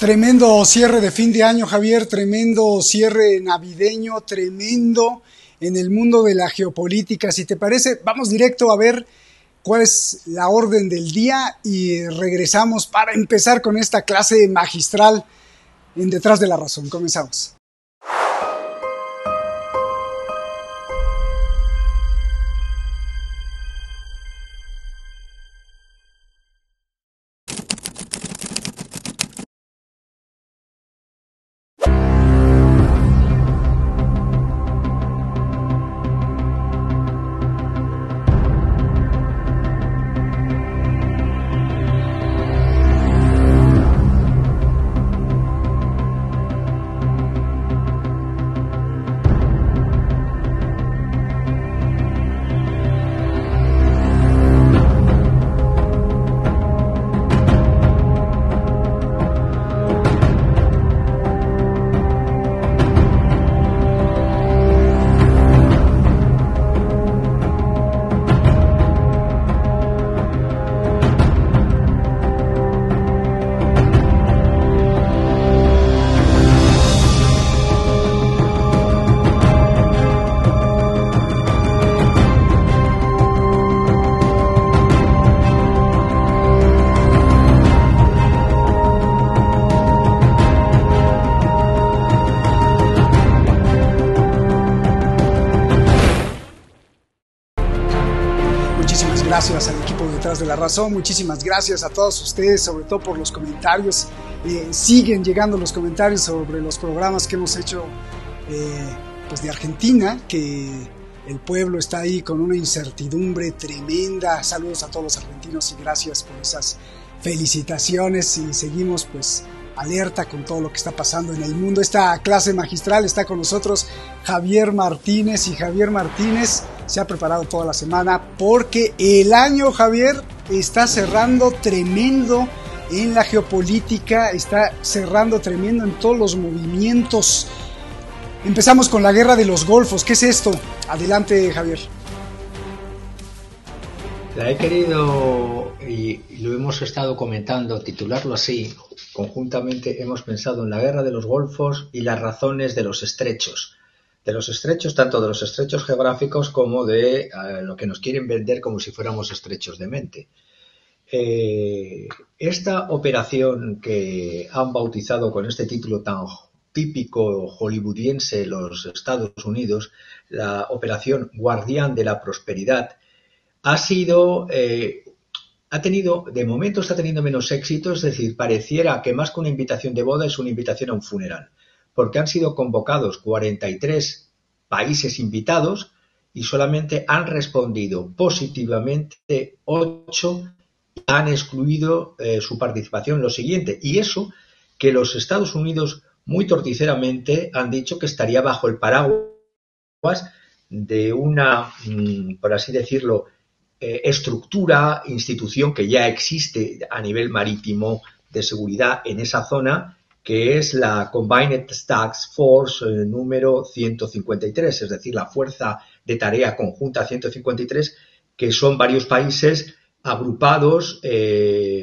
Tremendo cierre de fin de año, Javier, tremendo cierre navideño, tremendo en el mundo de la geopolítica. Si te parece, vamos directo a ver cuál es la orden del día y regresamos para empezar con esta clase magistral en Detrás de la Razón. Comenzamos. Gracias al equipo Detrás de la Razón, muchísimas gracias a todos ustedes, sobre todo por los comentarios. Siguen llegando los comentarios sobre los programas que hemos hecho pues de Argentina, que el pueblo está ahí con una incertidumbre tremenda. Saludos a todos los argentinos y gracias por esas felicitaciones, y seguimos pues alerta con todo lo que está pasando en el mundo. Esta clase magistral está con nosotros Javier Martínez, y Javier Martínez se ha preparado toda la semana porque el año, Javier, está cerrando tremendo en la geopolítica, está cerrando tremendo en todos los movimientos. Empezamos con la guerra de los Golfos. ¿Qué es esto? Adelante, Javier. La he querido, y lo hemos estado comentando, titularlo así. Conjuntamente hemos pensado en la guerra de los Golfos y las razones de los estrechos. De los estrechos, tanto de los estrechos geográficos como de lo que nos quieren vender como si fuéramos estrechos de mente. Esta operación que han bautizado con este título tan típico hollywoodiense los Estados Unidos, la operación Guardián de la Prosperidad, de momento está teniendo menos éxito, es decir, pareciera que más que una invitación de boda es una invitación a un funeral, porque han sido convocados 43 países invitados y solamente han respondido positivamente 8, han excluido su participación en lo siguiente, y eso que los Estados Unidos muy torticeramente han dicho que estaría bajo el paraguas de una, por así decirlo, estructura, institución que ya existe a nivel marítimo de seguridad en esa zona, que es la Combined Task Force número 153, es decir, la Fuerza de Tarea Conjunta 153, que son varios países agrupados,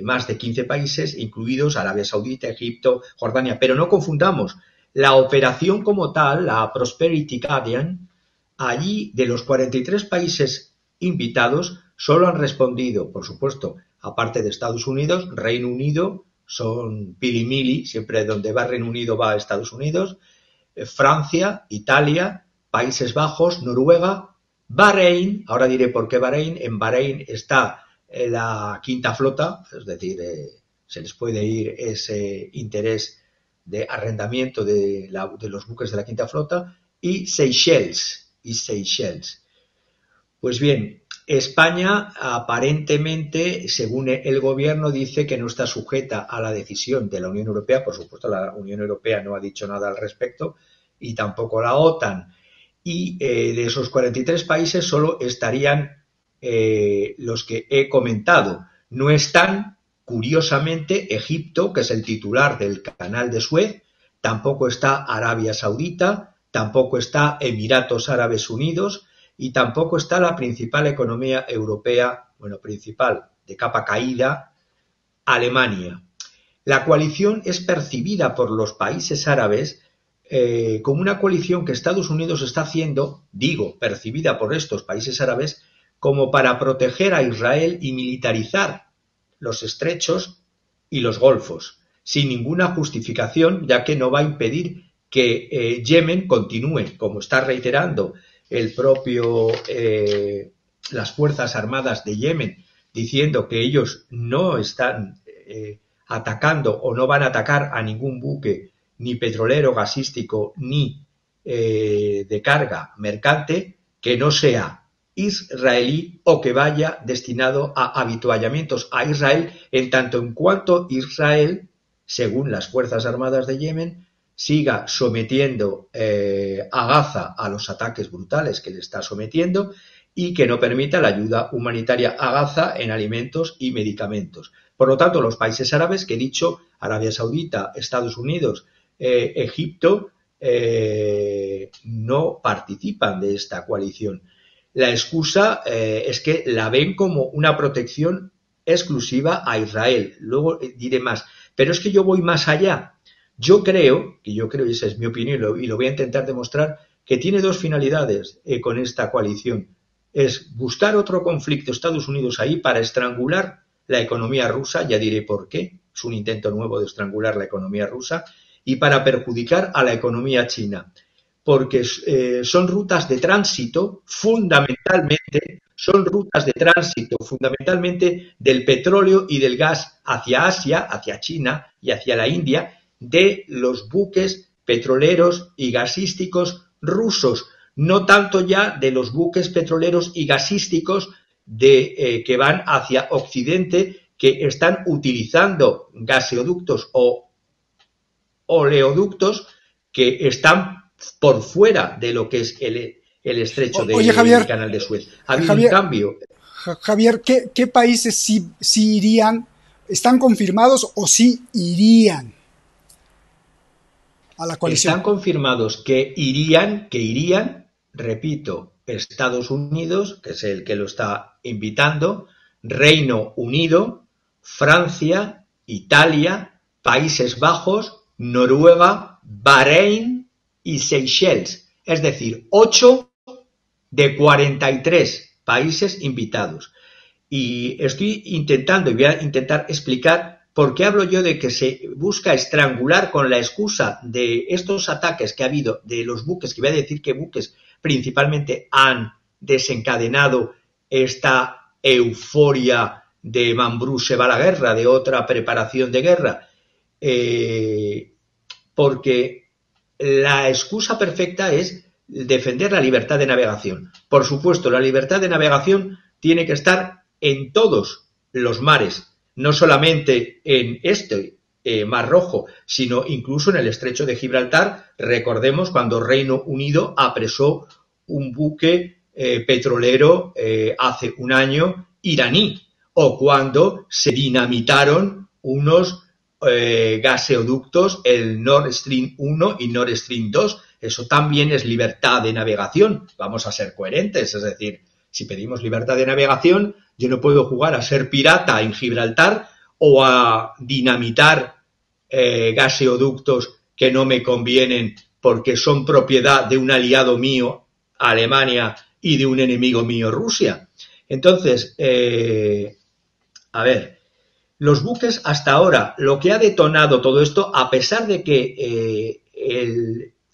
más de 15 países, incluidos Arabia Saudita, Egipto, Jordania. Pero no confundamos, la operación como tal, la Prosperity Guardian, allí de los 43 países invitados, solo han respondido, por supuesto, aparte de Estados Unidos, Reino Unido, son pilimili, siempre donde va Reino Unido va a Estados Unidos, Francia, Italia, Países Bajos, Noruega, Bahrein, ahora diré por qué Bahrein, en Bahrein está la quinta flota, es decir, se les puede ir ese interés de arrendamiento de los buques de la quinta flota, y Seychelles. Pues bien, España aparentemente, según el gobierno, dice que no está sujeta a la decisión de la Unión Europea. Por supuesto, la Unión Europea no ha dicho nada al respecto, y tampoco la OTAN. Y de esos 43 países solo estarían los que he comentado. No están, curiosamente, Egipto, que es el titular del canal de Suez, tampoco está Arabia Saudita, tampoco está Emiratos Árabes Unidos, y tampoco está la principal economía europea, principal, de capa caída, Alemania. La coalición es percibida por los países árabes como una coalición que Estados Unidos está haciendo, percibida por estos países árabes, como para proteger a Israel y militarizar los estrechos y los golfos, sin ninguna justificación, ya que no va a impedir que Yemen continúe, como está reiterando las Fuerzas Armadas de Yemen, diciendo que ellos no están atacando o no van a atacar a ningún buque ni petrolero, gasístico, ni de carga mercante que no sea israelí o que vaya destinado a avituallamientos a Israel, en tanto en cuanto Israel, según las Fuerzas Armadas de Yemen, siga sometiendo a Gaza a los ataques brutales que le está sometiendo y que no permita la ayuda humanitaria a Gaza en alimentos y medicamentos. Por lo tanto, los países árabes que he dicho, Arabia Saudita, Estados Unidos, Egipto, no participan de esta coalición. La excusa es que la ven como una protección exclusiva a Israel. Luego diré más. Pero es que yo voy más allá. Yo creo, y esa es mi opinión y lo voy a intentar demostrar, que tiene dos finalidades con esta coalición. Es buscar otro conflicto Estados Unidos ahí para estrangular la economía rusa, ya diré por qué, es un intento nuevo de estrangular la economía rusa, y para perjudicar a la economía china, porque son rutas de tránsito fundamentalmente del petróleo y del gas hacia Asia, hacia China y hacia la India, de los buques petroleros y gasísticos rusos, no tanto ya de los buques petroleros y gasísticos que van hacia Occidente, que están utilizando gaseoductos o oleoductos que están por fuera de lo que es el estrecho del Canal de Suez. Ha habido un cambio. Javier, ¿qué países sí irían, están confirmados o sí irían a la coalición? Están confirmados que irían, repito, Estados Unidos, que es el que lo está invitando, Reino Unido, Francia, Italia, Países Bajos, Noruega, Bahrein y Seychelles. Es decir, 8 de 43 países invitados. Y estoy intentando, y voy a intentar explicar por qué hablo yo de que se busca estrangular con la excusa de estos ataques que ha habido de los buques, que voy a decir que buques principalmente han desencadenado esta euforia de Mambrú se va a la guerra, de otra preparación de guerra, porque la excusa perfecta es defender la libertad de navegación. Por supuesto, la libertad de navegación tiene que estar en todos los mares, no solamente en este Mar Rojo, sino incluso en el estrecho de Gibraltar. Recordemos cuando Reino Unido apresó un buque petrolero hace un año iraní, o cuando se dinamitaron unos gaseoductos, el Nord Stream 1 y Nord Stream 2. Eso también es libertad de navegación. Vamos a ser coherentes, es decir, si pedimos libertad de navegación, yo no puedo jugar a ser pirata en Gibraltar o a dinamitar gaseoductos que no me convienen porque son propiedad de un aliado mío, Alemania, y de un enemigo mío, Rusia. Entonces, a ver, los buques hasta ahora, lo que ha detonado todo esto, a pesar de que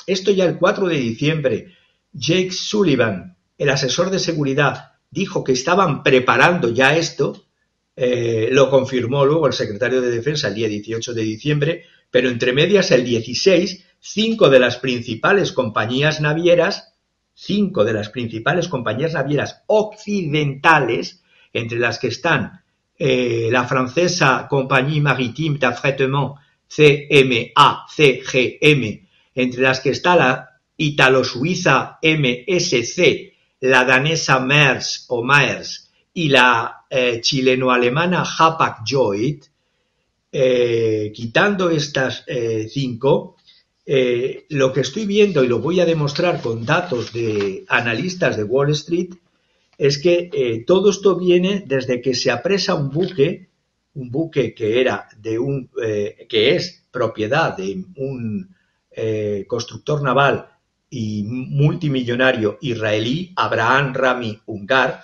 esto ya el 4 de diciembre, Jake Sullivan, el asesor de seguridad, dijo que estaban preparando ya esto, lo confirmó luego el secretario de Defensa el día 18 de diciembre, pero entre medias el 16, 5 de las principales compañías navieras occidentales, entre las que están la francesa Compagnie Maritime d'Affrètement, CMA-CGM, entre las que está la italo-suiza MSC, la danesa Maersk y la chileno-alemana Hapag-Lloyd, quitando estas 5, lo que estoy viendo, y lo voy a demostrar con datos de analistas de Wall Street, es que todo esto viene desde que se apresa un buque un buque que era que es propiedad de un constructor naval y multimillonario israelí, Abraham Rami Ungar,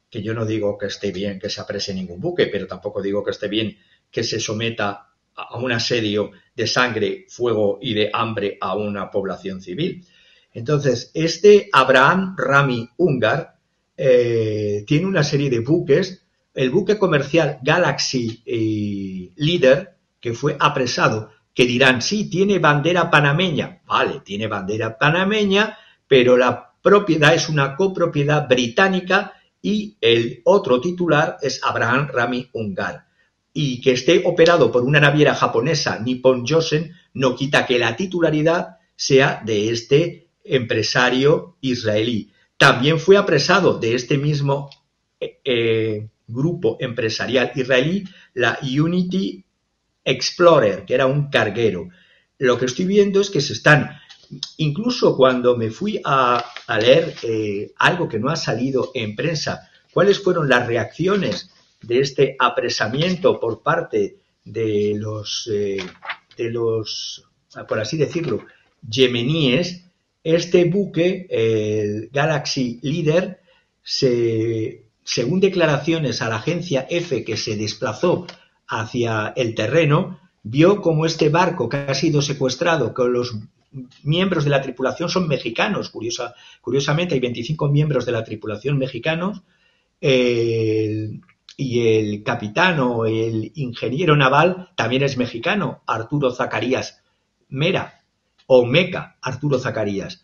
que yo no digo que esté bien que se aprese ningún buque, pero tampoco digo que esté bien que se someta a un asedio de sangre, fuego y de hambre a una población civil. Entonces, este Abraham Rami Ungar tiene una serie de buques. El buque comercial Galaxy Leader, que fue apresado, que dirán, sí, tiene bandera panameña. Vale, tiene bandera panameña, pero la propiedad es una copropiedad británica y el otro titular es Abraham Rami Ungar. Y que esté operado por una naviera japonesa, Nippon Josen, no quita que la titularidad sea de este empresario israelí. También fue apresado de este mismo grupo empresarial israelí la Unity Explorer, que era un carguero. Lo que estoy viendo es que se están, incluso cuando me fui a leer algo que no ha salido en prensa, cuáles fueron las reacciones de este apresamiento por parte de los, por así decirlo, yemeníes. Este buque, el Galaxy Leader, según declaraciones a la agencia EFE, que se desplazó hacia el terreno, vio como este barco que ha sido secuestrado, con los miembros de la tripulación son mexicanos, curiosamente hay 25 miembros de la tripulación mexicanos, y el capitán o el ingeniero naval también es mexicano, Arturo Zacarías Mera, o Meca, Arturo Zacarías.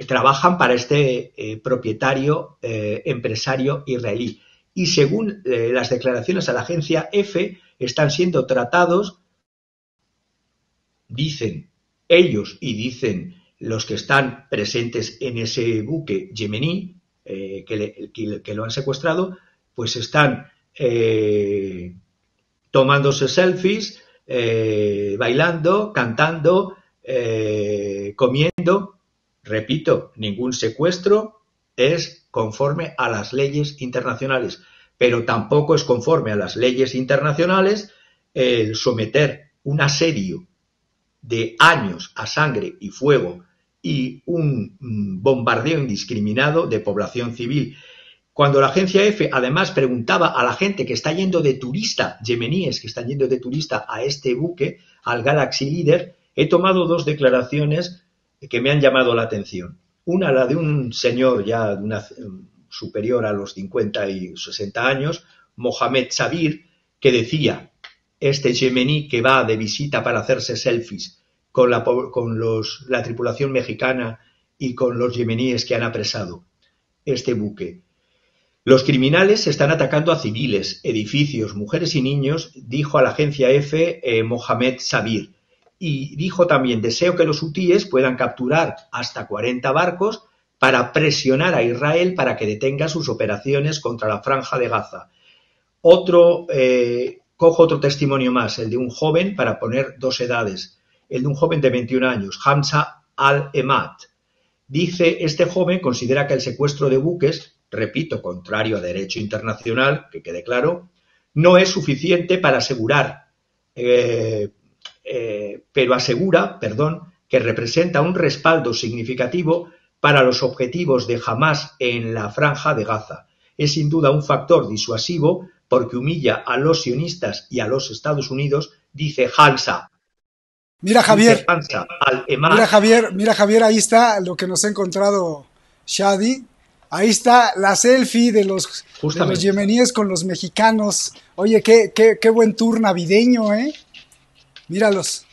Trabajan para este propietario empresario israelí. Y según las declaraciones a la agencia EFE, están siendo tratados, dicen ellos y dicen los que están presentes en ese buque yemení, que lo han secuestrado, pues están tomándose selfies, bailando, cantando, comiendo. Repito, ningún secuestro es conforme a las leyes internacionales, pero tampoco es conforme a las leyes internacionales el someter un asedio de años a sangre y fuego y un bombardeo indiscriminado de población civil. Cuando la agencia EFE además preguntaba a la gente que está yendo de turista, yemeníes que están yendo de turista a este buque, al Galaxy Leader, he tomado dos declaraciones que me han llamado la atención. Una, la de un señor ya superior a los 50 y 60 años, Mohamed Sabir, que decía, este yemení que va de visita para hacerse selfies con la tripulación mexicana y con los yemeníes que han apresado este buque. Los criminales están atacando a civiles, edificios, mujeres y niños, dijo a la agencia EFE Mohamed Sabir. Y dijo también, deseo que los hutíes puedan capturar hasta 40 barcos para presionar a Israel para que detenga sus operaciones contra la Franja de Gaza. Cojo otro testimonio más, el de un joven, para poner dos edades, el de un joven de 21 años, Hamza Al-Emad. Dice, este joven considera que el secuestro de buques, repito, contrario a derecho internacional, que quede claro, no es suficiente para asegurar, pero asegura, que representa un respaldo significativo para los objetivos de Hamás en la Franja de Gaza. Es sin duda un factor disuasivo porque humilla a los sionistas y a los Estados Unidos, dice Hamza. Mira Javier, mira Javier, ahí está lo que nos ha encontrado Shadi. Ahí está la selfie de los yemeníes con los mexicanos. Oye, qué buen tour navideño, ¿eh? Míralos.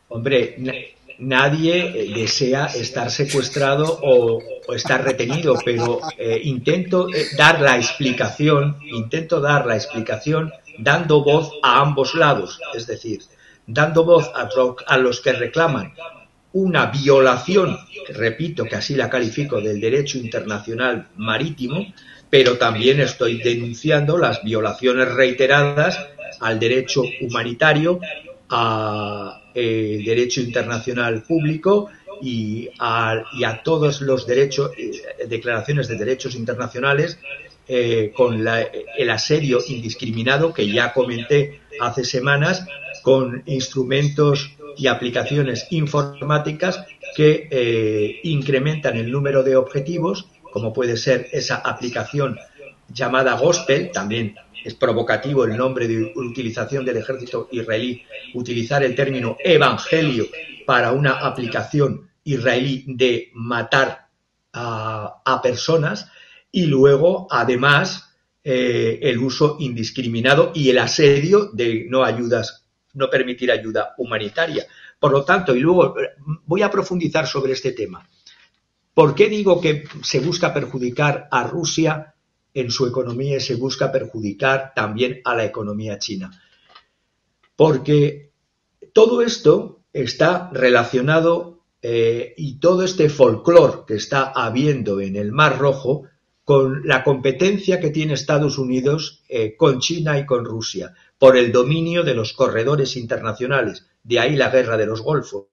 Hombre, nadie desea estar secuestrado o estar retenido, pero intento dar la explicación dando voz a ambos lados, es decir, dando voz a los que reclaman una violación, repito que así la califico, del derecho internacional marítimo, pero también estoy denunciando las violaciones reiteradas al derecho humanitario, al derecho internacional público y a todos los derechos, declaraciones de derechos internacionales con el asedio indiscriminado que ya comenté hace semanas, con instrumentos y aplicaciones informáticas que incrementan el número de objetivos, como puede ser esa aplicación llamada Gospel. También es provocativo el nombre de utilización del ejército israelí, utilizar el término evangelio para una aplicación israelí de matar a personas, y luego además el uso indiscriminado y el asedio de no permitir ayuda humanitaria. Por lo tanto, y luego voy a profundizar sobre este tema. ¿Por qué digo que se busca perjudicar a Rusia en su economía y se busca perjudicar también a la economía china? Porque todo esto está relacionado y todo este folclore que está habiendo en el Mar Rojo con la competencia que tiene Estados Unidos con China y con Rusia por el dominio de los corredores internacionales. De ahí la guerra de los Golfos,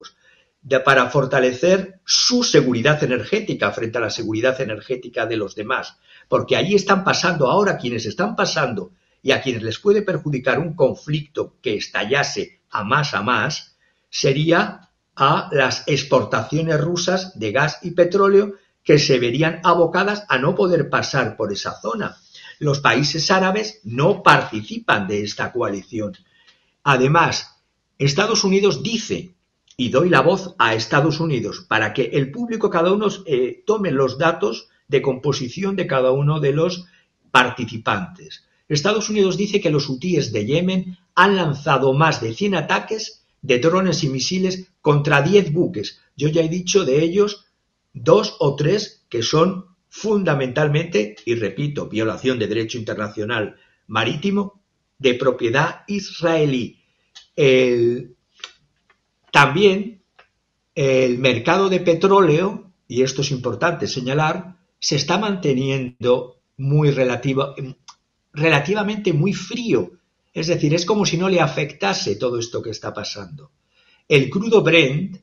para fortalecer su seguridad energética frente a la seguridad energética de los demás. Porque allí están pasando ahora quienes están pasando y a quienes les puede perjudicar un conflicto que estallase a más, sería a las exportaciones rusas de gas y petróleo, que se verían abocadas a no poder pasar por esa zona. Los países árabes no participan de esta coalición. Además, Estados Unidos dice, y doy la voz a Estados Unidos, para que el público, cada uno, tome los datos de composición de cada uno de los participantes. Estados Unidos dice que los hutíes de Yemen han lanzado más de 100 ataques de drones y misiles contra 10 buques. Yo ya he dicho de ellos 2 o 3 que son fundamentalmente, y repito, violación de derecho internacional marítimo, de propiedad israelí. También el mercado de petróleo, y esto es importante señalar, se está manteniendo relativamente muy frío. Es decir, es como si no le afectase todo esto que está pasando. El crudo Brent,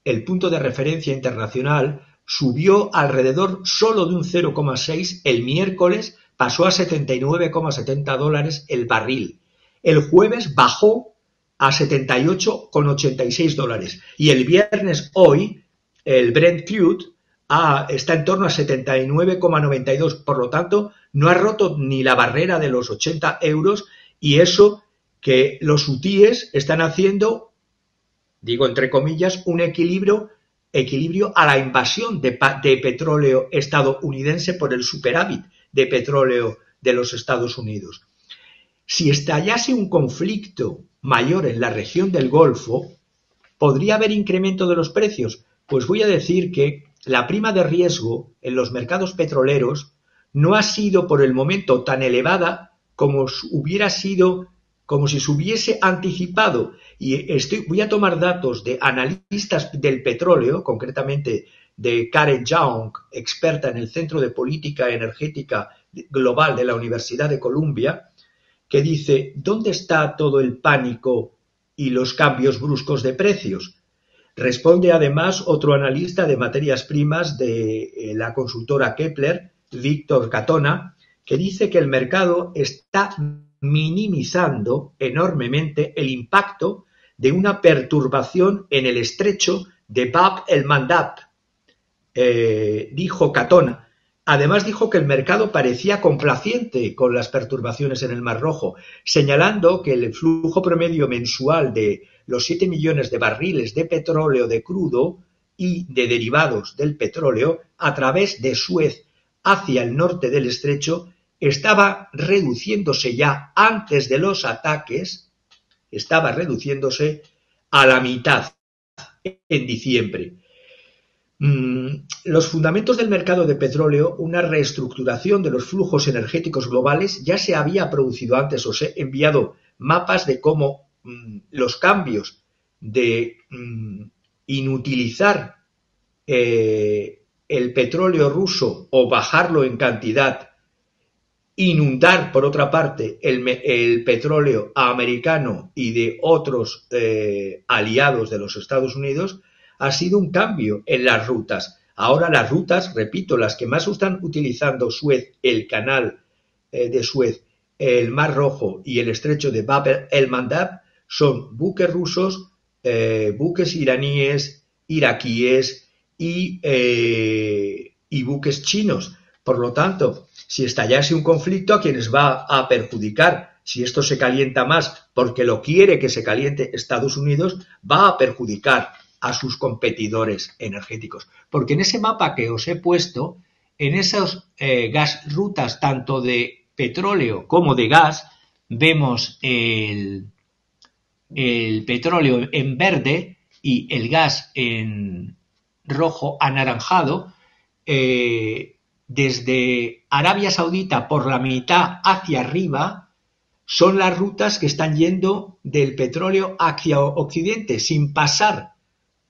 el punto de referencia internacional, subió alrededor solo de un 0,6 el miércoles, pasó a $79,70 el barril. El jueves bajó a $78,86 y el viernes, hoy, el Brent Crude está en torno a 79,92. Por lo tanto, no ha roto ni la barrera de los 80 euros, y eso que los hutíes están haciendo, digo entre comillas, un equilibrio a la invasión de petróleo estadounidense por el superávit de petróleo de los Estados Unidos. Si estallase un conflicto mayor en la región del Golfo, ¿podría haber incremento de los precios? Pues voy a decir que la prima de riesgo en los mercados petroleros no ha sido por el momento tan elevada como hubiera sido, como si se hubiese anticipado. Y voy a tomar datos de analistas del petróleo, concretamente de Karen Young, experta en el Centro de Política Energética Global de la Universidad de Columbia, que dice: ¿dónde está todo el pánico y los cambios bruscos de precios? Responde además otro analista de materias primas de la consultora Kepler, Víctor Catona, que dice que el mercado está minimizando enormemente el impacto de una perturbación en el estrecho de Bab el-Mandab, dijo Catona. Además dijo que el mercado parecía complaciente con las perturbaciones en el Mar Rojo, señalando que el flujo promedio mensual de los 7 millones de barriles de petróleo de crudo y de derivados del petróleo a través de Suez hacia el norte del estrecho estaba reduciéndose ya antes de los ataques, estaba reduciéndose a la mitad en diciembre. Los fundamentos del mercado de petróleo, una reestructuración de los flujos energéticos globales, ya se había producido antes. Os he enviado mapas de cómo los cambios de inutilizar el petróleo ruso o bajarlo en cantidad, inundar por otra parte el petróleo americano y de otros aliados de los Estados Unidos, ha sido un cambio en las rutas. Ahora las rutas, repito, las que más están utilizando Suez, el canal de Suez, el Mar Rojo y el estrecho de Bab el-Mandab son buques rusos, buques iraníes, iraquíes y buques chinos. Por lo tanto, si estallase un conflicto, ¿a quienes va a perjudicar? Si esto se calienta más porque lo quiere que se caliente Estados Unidos, va a perjudicar a sus competidores energéticos. Porque en ese mapa que os he puesto, en esas rutas tanto de petróleo como de gas, vemos el petróleo en verde y el gas en rojo anaranjado. Desde Arabia Saudita por la mitad hacia arriba son las rutas que están yendo del petróleo hacia Occidente, sin pasar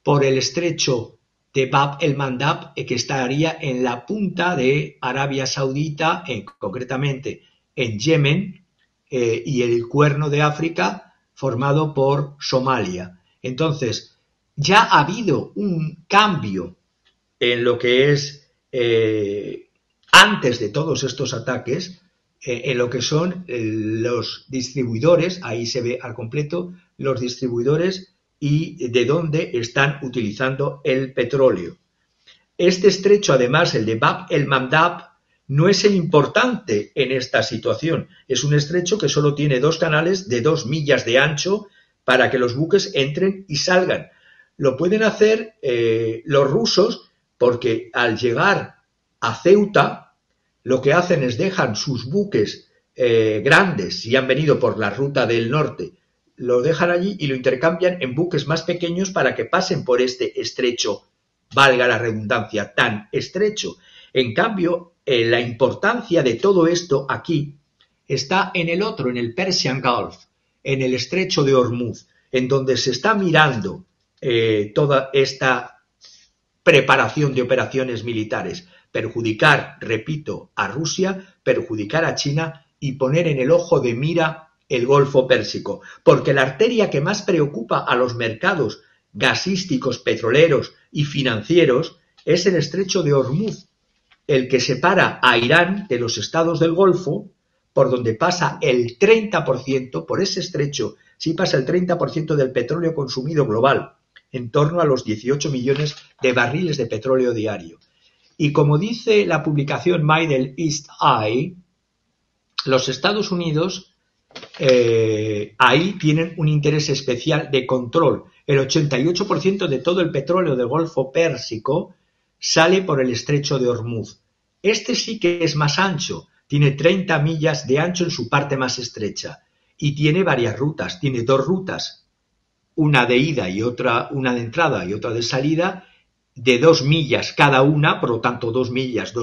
por el estrecho de Bab el-Mandab, que estaría en la punta de Arabia Saudita, concretamente en Yemen, y el Cuerno de África, formado por Somalia. Entonces, ya ha habido un cambio en lo que es, antes de todos estos ataques, en lo que son los distribuidores, ahí se ve al completo los distribuidores y de dónde están utilizando el petróleo. Este estrecho, además, el de Bab el-Mandab, no es el importante en esta situación. Es un estrecho que solo tiene 2 canales de 2 millas de ancho para que los buques entren y salgan. Lo pueden hacer los rusos porque al llegar a Ceuta, lo que hacen es dejan sus buques grandes, si han venido por la ruta del norte, lo dejan allí y lo intercambian en buques más pequeños para que pasen por este estrecho, valga la redundancia, tan estrecho. En cambio, la importancia de todo esto aquí está en el otro, en el Persian Gulf, en el estrecho de Hormuz, en donde se está mirando toda esta preparación de operaciones militares. Perjudicar, repito, a Rusia, perjudicar a China y poner en el ojo de mira el Golfo Pérsico. Porque la arteria que más preocupa a los mercados gasísticos, petroleros y financieros es el estrecho de Hormuz, el que separa a Irán de los estados del Golfo, por donde pasa el 30%, por ese estrecho, sí pasa el 30% del petróleo consumido global, en torno a los 18 millones de barriles de petróleo diario. Y como dice la publicación Middle East Eye, los Estados Unidos ahí tienen un interés especial de control. El 88% de todo el petróleo del Golfo Pérsico sale por el estrecho de Hormuz. Este sí que es más ancho, tiene 30 millas de ancho en su parte más estrecha y tiene varias rutas, tiene 2 rutas, una de ida y otra, una de entrada y otra de salida, de 2 millas cada una, por lo tanto 2 millas,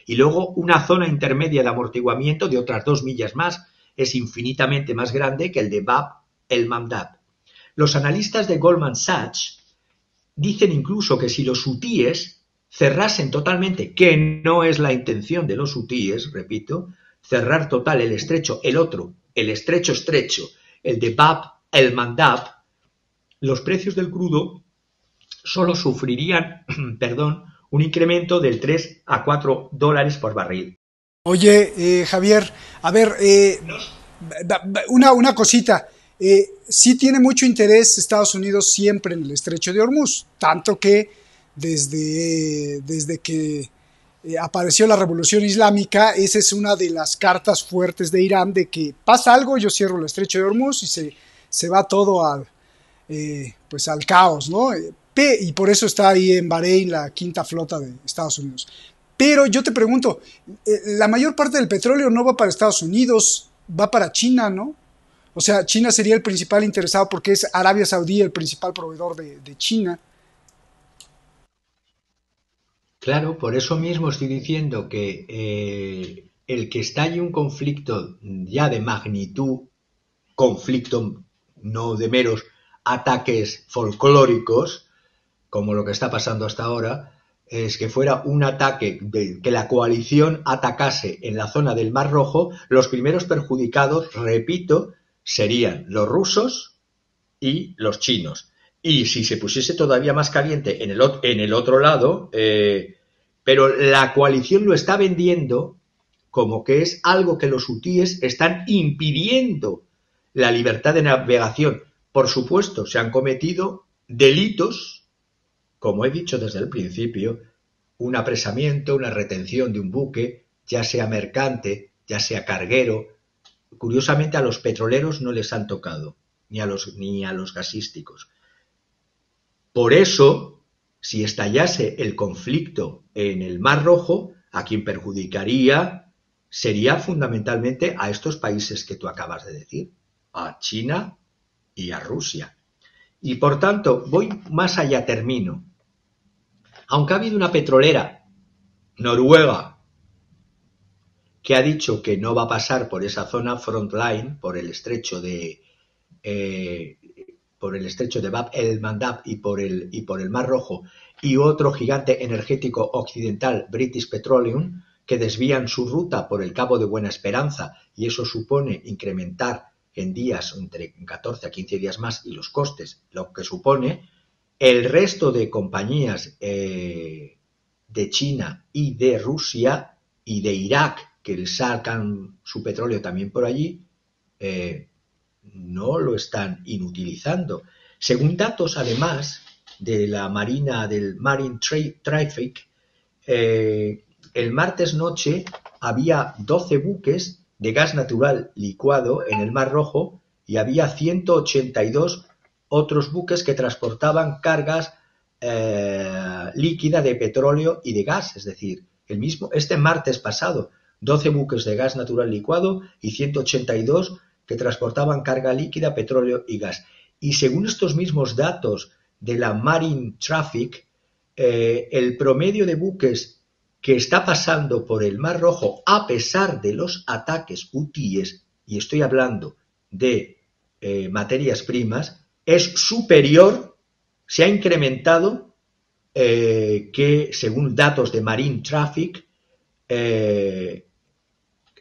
y luego una zona intermedia de amortiguamiento de otras 2 millas más. Es infinitamente más grande que el de Bab el-Mandab. Los analistas de Goldman Sachs dicen incluso que si los hutíes cerrasen totalmente, que no es la intención de los hutíes, repito, cerrar total el estrecho, el otro, el estrecho, el de Bab el-Mandab, los precios del crudo solo sufrirían, un incremento del 3 a 4 dólares por barril. Oye, Javier, a ver, una cosita. Sí tiene mucho interés Estados Unidos siempre en el estrecho de Hormuz, tanto que desde que apareció la Revolución Islámica, esa es una de las cartas fuertes de Irán, de que pasa algo, yo cierro el estrecho de Hormuz y se va todo al caos, ¿no? Y por eso está ahí en Bahrein la 5ª flota de Estados Unidos. Pero yo te pregunto, la mayor parte del petróleo no va para Estados Unidos, va para China, ¿no? O sea, China sería el principal interesado porque es Arabia Saudí el principal proveedor de China. Claro, por eso mismo estoy diciendo que el que estalle un conflicto ya de magnitud, conflicto no de meros ataques folclóricos, como lo que está pasando hasta ahora, es que fuera un ataque, que la coalición atacase en la zona del Mar Rojo, los primeros perjudicados, repito, serían los rusos y los chinos. Y si se pusiese todavía más caliente en el otro lado, pero la coalición lo está vendiendo como que es algo que los hutíes están impidiendo la libertad de navegación. Por supuesto, se han cometido delitos, como he dicho desde el principio, un apresamiento, una retención de un buque, ya sea mercante, ya sea carguero. Curiosamente a los petroleros no les han tocado, ni a los gasísticos. Por eso, si estallase el conflicto en el Mar Rojo, a quien perjudicaría sería fundamentalmente a estos países que tú acabas de decir, a China y a Rusia. Y por tanto, voy más allá, termino. Aunque ha habido una petrolera noruega que ha dicho que no va a pasar por esa zona frontline, por el estrecho de Bab el-Mandab y por el Mar Rojo, y otro gigante energético occidental, British Petroleum, que desvían su ruta por el Cabo de Buena Esperanza, y eso supone incrementar en días entre 14 a 15 días más y los costes, lo que supone. El resto de compañías de China y de Rusia y de Irak, que sacan su petróleo también por allí, no lo están inutilizando. Según datos, además, de la Marina, del Marine Traffic, el martes noche había 12 buques de gas natural licuado en el Mar Rojo y había 182 otros buques que transportaban cargas líquida de petróleo y de gas. Es decir, este martes pasado, 12 buques de gas natural licuado y 182 que transportaban carga líquida, petróleo y gas. Y según estos mismos datos de la Marine Traffic, el promedio de buques que está pasando por el Mar Rojo a pesar de los ataques hutíes, y estoy hablando de materias primas, es superior, se ha incrementado, que según datos de Marine Traffic,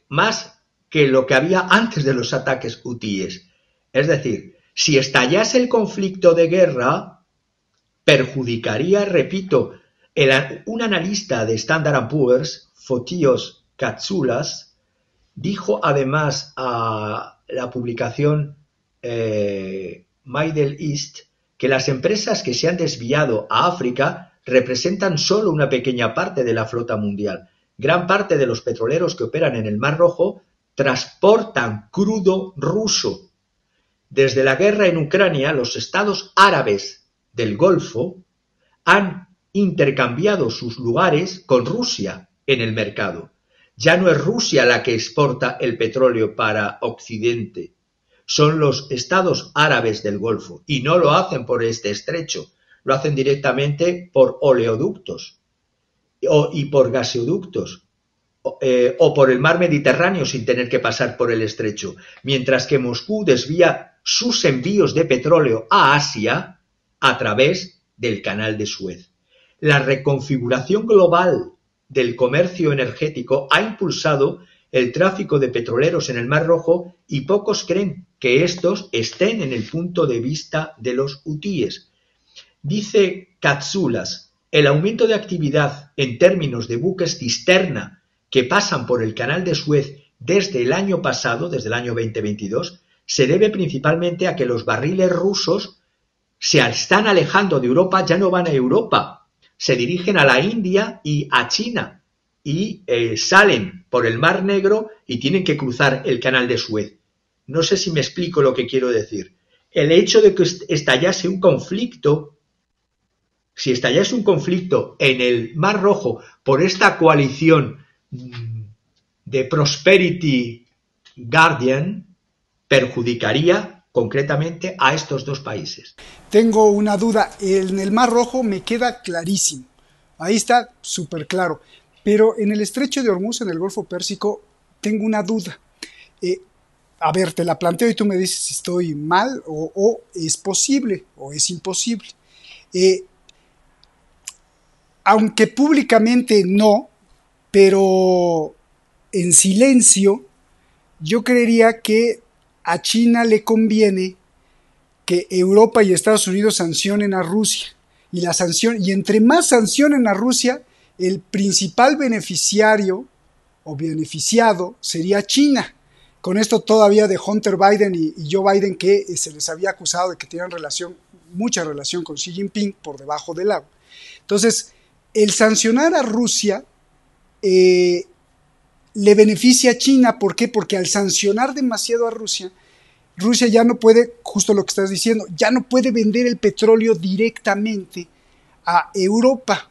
más que lo que había antes de los ataques hutíes. Es decir, si estallase el conflicto de guerra, perjudicaría, repito, un analista de Standard & Poor's, Fotios Katsoulas, dijo además a la publicación Middle East que las empresas que se han desviado a África representan solo una pequeña parte de la flota mundial. Gran parte de los petroleros que operan en el Mar Rojo transportan crudo ruso. Desde la guerra en Ucrania, los estados árabes del Golfo han intercambiado sus lugares con Rusia en el mercado. Ya no es Rusia la que exporta el petróleo para Occidente, son los estados árabes del Golfo, y no lo hacen por este estrecho, lo hacen directamente por oleoductos y por gasoductos, o por el mar Mediterráneo sin tener que pasar por el estrecho, mientras que Moscú desvía sus envíos de petróleo a Asia a través del Canal de Suez. La reconfiguración global del comercio energético ha impulsado el tráfico de petroleros en el Mar Rojo y pocos creen que estos estén en el punto de vista de los hutíes. Dice Katsoulas, el aumento de actividad en términos de buques cisterna que pasan por el Canal de Suez desde el año pasado, desde el año 2022, se debe principalmente a que los barriles rusos se están alejando de Europa, ya no van a Europa, se dirigen a la India y a China y salen por el Mar Negro y tienen que cruzar el Canal de Suez. No sé si me explico lo que quiero decir. El hecho de que estallase un conflicto, si estallase un conflicto en el Mar Rojo por esta coalición de Prosperity Guardian, perjudicaría concretamente a estos dos países. Tengo una duda. En el Mar Rojo me queda clarísimo. Ahí está súper claro. Pero en el estrecho de Hormuz, en el Golfo Pérsico, tengo una duda. A ver, te la planteo y tú me dices si estoy mal o es posible o es imposible. Aunque públicamente no, pero en silencio, yo creería que a China le conviene que Europa y Estados Unidos sancionen a Rusia. Y entre más sancionen a Rusia, el principal beneficiario o beneficiado sería China. Con esto todavía de Hunter Biden y Joe Biden, que se les había acusado de que tenían mucha relación con Xi Jinping por debajo del agua. Entonces, el sancionar a Rusia le beneficia a China. ¿Por qué? Porque al sancionar demasiado a Rusia, Rusia ya no puede, justo lo que estás diciendo, ya no puede vender el petróleo directamente a Europa.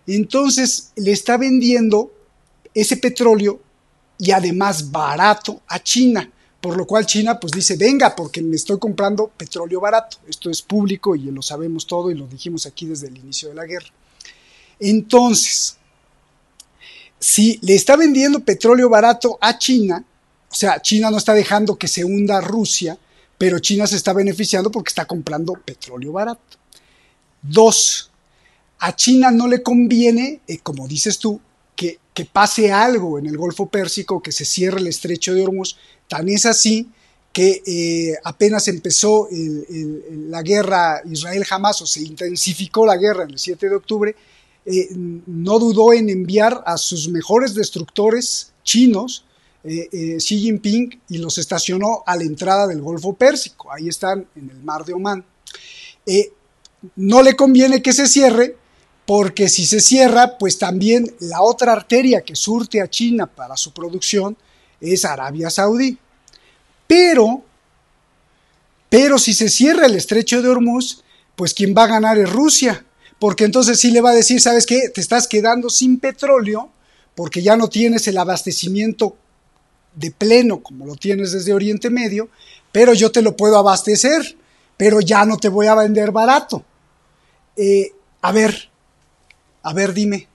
Entonces le está vendiendo ese petróleo y además barato a China, por lo cual China pues dice, venga, porque me estoy comprando petróleo barato. Esto es público y lo sabemos todo y lo dijimos aquí desde el inicio de la guerra. Entonces, si le está vendiendo petróleo barato a China, o sea, China no está dejando que se hunda Rusia, pero China se está beneficiando porque está comprando petróleo barato. 2, a China no le conviene, como dices tú, que pase algo en el Golfo Pérsico, que se cierre el estrecho de Hormuz. Tan es así que apenas empezó la guerra Israel-Hamás, o se intensificó la guerra el 7 de octubre, no dudó en enviar a sus mejores destructores chinos, Xi Jinping, y los estacionó a la entrada del Golfo Pérsico. Ahí están en el mar de Omán. No le conviene que se cierre, porque si se cierra, pues también la otra arteria que surte a China para su producción es Arabia Saudí. Pero si se cierra el estrecho de Hormuz, pues quien va a ganar es Rusia, porque entonces sí le va a decir, ¿sabes qué? Te estás quedando sin petróleo porque ya no tienes el abastecimiento de pleno como lo tienes desde Oriente Medio, pero yo te lo puedo abastecer, pero ya no te voy a vender barato. A ver, dime.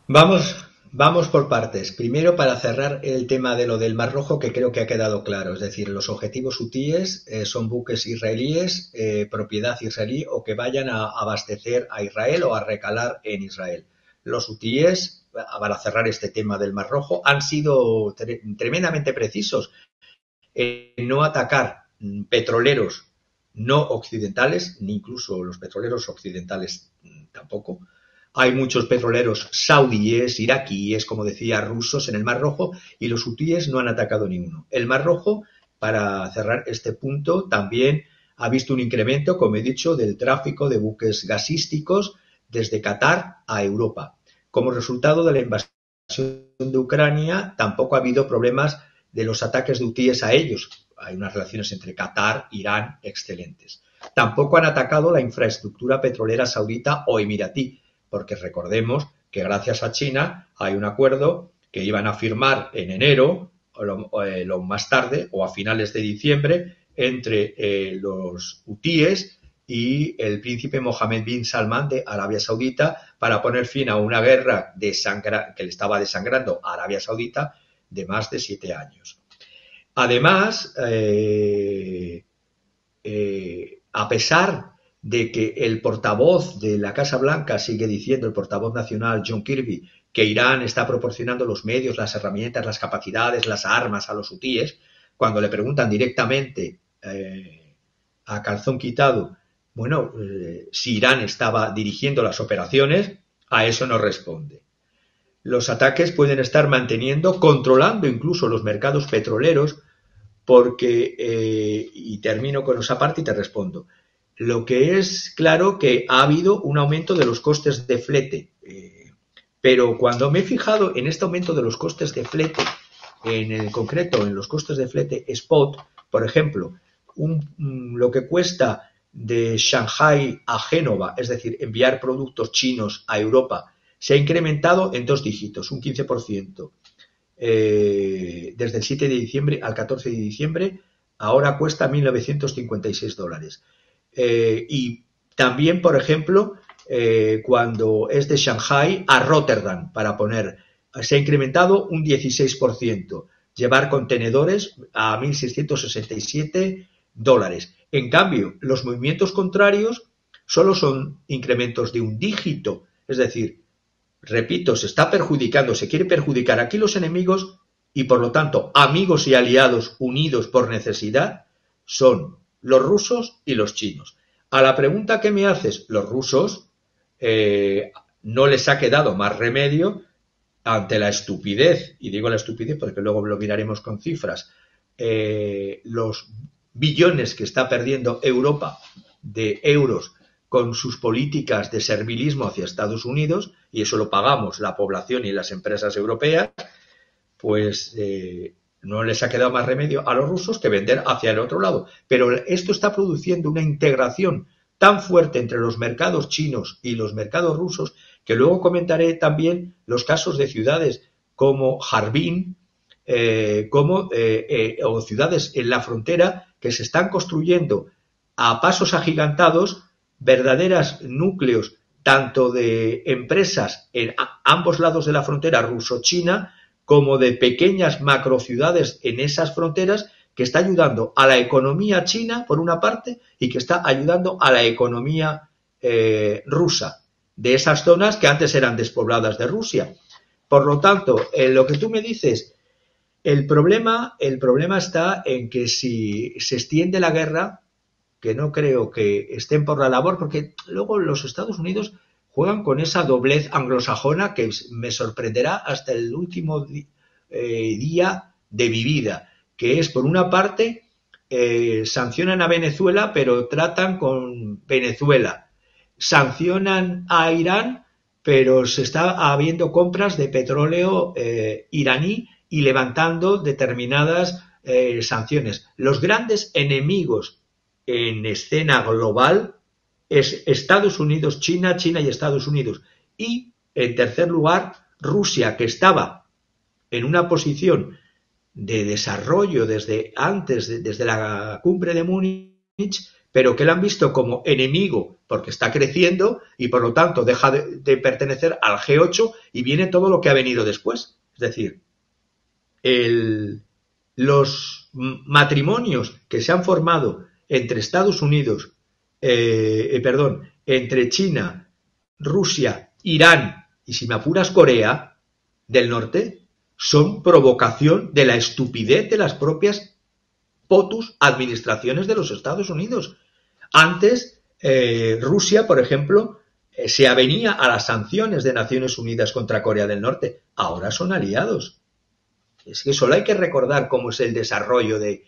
Vamos por partes. Primero, para cerrar el tema de lo del Mar Rojo, que creo que ha quedado claro. Es decir, los objetivos hutíes son buques israelíes, propiedad israelí, o que vayan a abastecer a Israel o a recalar en Israel. Los hutíes, para cerrar este tema del Mar Rojo, han sido tremendamente precisos en no atacar petroleros no occidentales, ni incluso los petroleros occidentales tampoco. Hay muchos petroleros saudíes, iraquíes, como decía, rusos en el Mar Rojo, y los hutíes no han atacado ni uno. El Mar Rojo, para cerrar este punto, también ha visto un incremento, como he dicho, del tráfico de buques gasísticos desde Qatar a Europa. Como resultado de la invasión de Ucrania, tampoco ha habido problemas de los ataques de hutíes a ellos. Hay unas relaciones entre Qatar e Irán excelentes. Tampoco han atacado la infraestructura petrolera saudita o emiratí, porque recordemos que gracias a China hay un acuerdo que iban a firmar en enero, o lo más tarde, o a finales de diciembre, entre los hutíes y el príncipe Mohammed bin Salman de Arabia Saudita, para poner fin a una guerra que le estaba desangrando a Arabia Saudita de más de 7 años. Además, a pesar de que el portavoz de la Casa Blanca sigue diciendo, el portavoz nacional John Kirby, que Irán está proporcionando los medios, las herramientas, las capacidades, las armas a los hutíes, cuando le preguntan directamente a calzón quitado, bueno, si Irán estaba dirigiendo las operaciones, a eso no responde. Los ataques pueden estar controlando incluso los mercados petroleros, porque, y termino con esa parte y te respondo, lo que es claro que ha habido un aumento de los costes de flete, pero cuando me he fijado en este aumento de los costes de flete, en el concreto en los costes de flete spot, por ejemplo, lo que cuesta de Shanghai a Génova, es decir, enviar productos chinos a Europa, se ha incrementado en 2 dígitos, un 15%. Desde el 7 de diciembre al 14 de diciembre, ahora cuesta $1.956. Y también, por ejemplo, cuando es de Shanghai a Rotterdam, se ha incrementado un 16%. Llevar contenedores a $1.667. En cambio, los movimientos contrarios solo son incrementos de un dígito, es decir, repito, se quiere perjudicar aquí los enemigos y, por lo tanto, amigos y aliados unidos por necesidad son los rusos y los chinos. A la pregunta que me haces, los rusos no les ha quedado más remedio ante la estupidez, y digo la estupidez porque luego lo miraremos con cifras, los billones que está perdiendo Europa de euros con sus políticas de servilismo hacia Estados Unidos, y eso lo pagamos la población y las empresas europeas, pues no les ha quedado más remedio a los rusos que vender hacia el otro lado. Pero esto está produciendo una integración tan fuerte entre los mercados chinos y los mercados rusos, que luego comentaré también los casos de ciudades como Harbin, o ciudades en la frontera que se están construyendo a pasos agigantados, verdaderos núcleos tanto de empresas en ambos lados de la frontera ruso-china, como de pequeñas macrociudades en esas fronteras, que está ayudando a la economía china, por una parte, y que está ayudando a la economía rusa, de esas zonas que antes eran despobladas de Rusia. Por lo tanto, lo que tú me dices, el problema está en que si se extiende la guerra, que no creo que estén por la labor, porque luego los Estados Unidos juegan con esa doblez anglosajona que me sorprenderá hasta el último día de mi vida, que es, por una parte, sancionan a Venezuela, pero tratan con Venezuela. Sancionan a Irán, pero se está habiendo compras de petróleo iraní y levantando determinadas sanciones. Los grandes enemigos en escena global es Estados Unidos, China, China y Estados Unidos. Y, en tercer lugar, Rusia, que estaba en una posición de desarrollo desde antes, desde la cumbre de Múnich, pero que la han visto como enemigo porque está creciendo y, por lo tanto, deja de pertenecer al G8 y viene todo lo que ha venido después. Es decir, los matrimonios que se han formado entre Estados Unidos, entre China, Rusia, Irán y, si me apuras, Corea del Norte, son provocación de la estupidez de las propias POTUS administraciones de los Estados Unidos. Antes, Rusia, por ejemplo, se avenía a las sanciones de Naciones Unidas contra Corea del Norte. Ahora son aliados. Es que solo hay que recordar cómo es el desarrollo de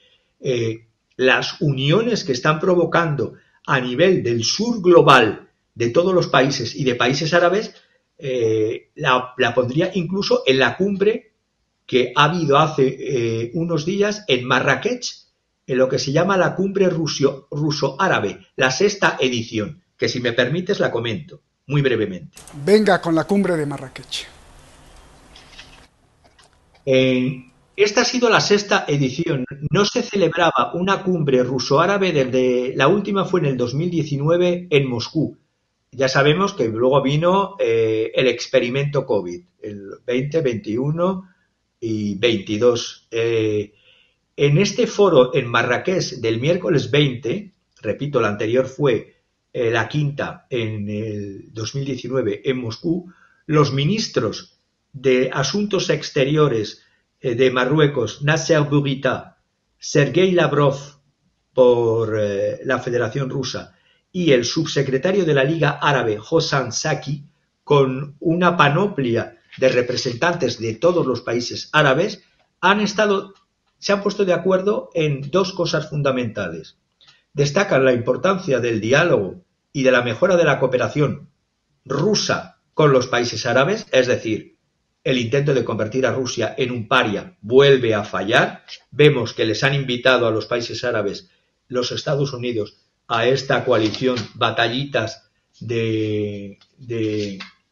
las uniones que están provocando a nivel del sur global de todos los países y de países árabes. La pondría incluso en la cumbre que ha habido hace unos días en Marrakech, en lo que se llama la cumbre ruso-árabe, la 6ª edición, que, si me permites, la comento muy brevemente. Venga con la cumbre de Marrakech. Esta ha sido la 6ª edición. No se celebraba una cumbre ruso-árabe desde la última, fue en el 2019 en Moscú. Ya sabemos que luego vino el experimento COVID, el 20, 21 y 22. En este foro en Marrakech del miércoles 20, repito, la anterior fue la 5ª en el 2019 en Moscú, los ministros de Asuntos Exteriores de Marruecos, Nasser Bourita, Sergei Lavrov por la Federación Rusa y el subsecretario de la Liga Árabe, Hossan Saki, con una panoplia de representantes de todos los países árabes, se han puesto de acuerdo en dos cosas fundamentales. Destacan la importancia del diálogo y de la mejora de la cooperación rusa con los países árabes, es decir, el intento de convertir a Rusia en un paria vuelve a fallar. Vemos que les han invitado a los países árabes, los Estados Unidos, a esta coalición batallitas de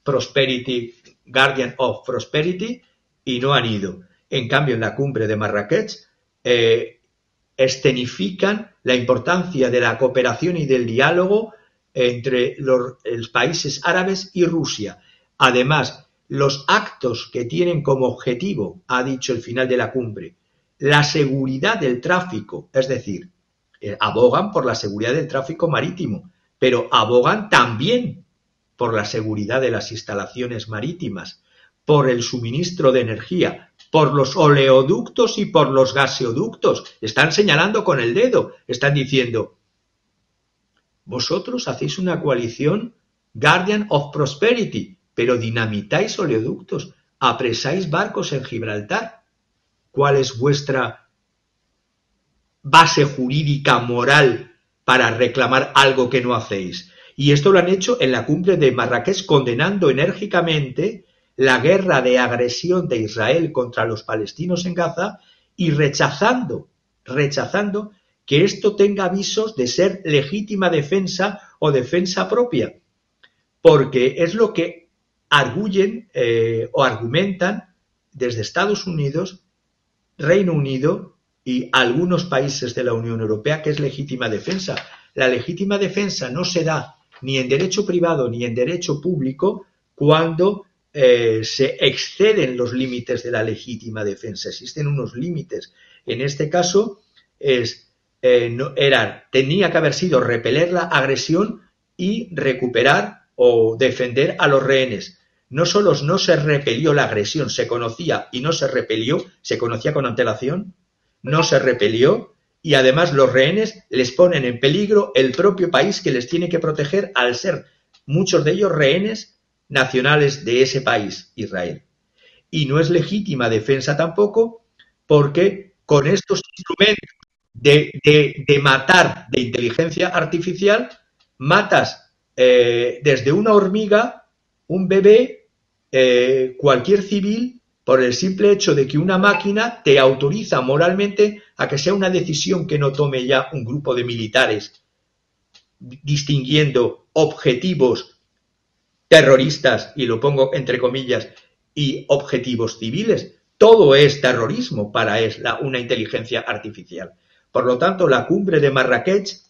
Prosperity, Guardian of Prosperity, y no han ido. En cambio, en la cumbre de Marrakech escenifican la importancia de la cooperación y del diálogo entre los países árabes y Rusia. Además, los actos que tienen como objetivo, ha dicho el final de la cumbre, la seguridad del tráfico, es decir, abogan por la seguridad del tráfico marítimo, pero abogan también por la seguridad de las instalaciones marítimas, por el suministro de energía, por los oleoductos y por los gaseoductos. Están señalando con el dedo, están diciendo: vosotros hacéis una coalición Guardian of Prosperity, pero dinamitáis oleoductos. apresáis barcos en Gibraltar. ¿Cuál es vuestra base jurídica moral para reclamar algo que no hacéis? Y esto lo han hecho en la cumbre de Marrakech, condenando enérgicamente la guerra de agresión de Israel contra los palestinos en Gaza y rechazando que esto tenga visos de ser legítima defensa o defensa propia, porque es lo que arguyen o argumentan desde Estados Unidos, Reino Unido y algunos países de la Unión Europea, que es legítima defensa. La legítima defensa no se da ni en derecho privado ni en derecho público cuando se exceden los límites de la legítima defensa. Existen unos límites. En este caso tenía que haber sido repeler la agresión y recuperar o defender a los rehenes. No solo no se repelió la agresión, se conocía y no se repelió, se conocía con antelación, no se repelió, y además los rehenes les ponen en peligro el propio país que les tiene que proteger, al ser muchos de ellos rehenes nacionales de ese país, Israel. Y no es legítima defensa tampoco, porque con estos instrumentos de matar de inteligencia artificial, matas desde una hormiga, un bebé, cualquier civil, por el simple hecho de que una máquina te autoriza moralmente a que sea una decisión que no tome ya un grupo de militares distinguiendo objetivos terroristas, y lo pongo entre comillas, y objetivos civiles. Todo es terrorismo para una inteligencia artificial. Por lo tanto, la cumbre de Marrakech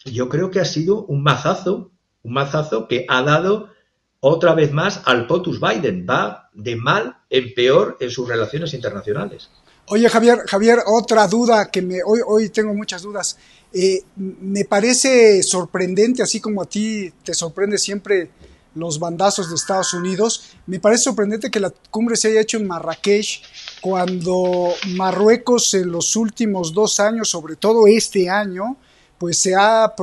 yo creo que ha sido un mazazo que ha dado otra vez más al POTUS Biden. Va de mal en peor en sus relaciones internacionales. Oye, Javier, otra duda que hoy tengo muchas dudas. Me parece sorprendente, así como a ti te sorprende siempre los bandazos de Estados Unidos, me parece sorprendente que la cumbre se haya hecho en Marrakech cuando Marruecos en los últimos 2 años, sobre todo este año, pues se ha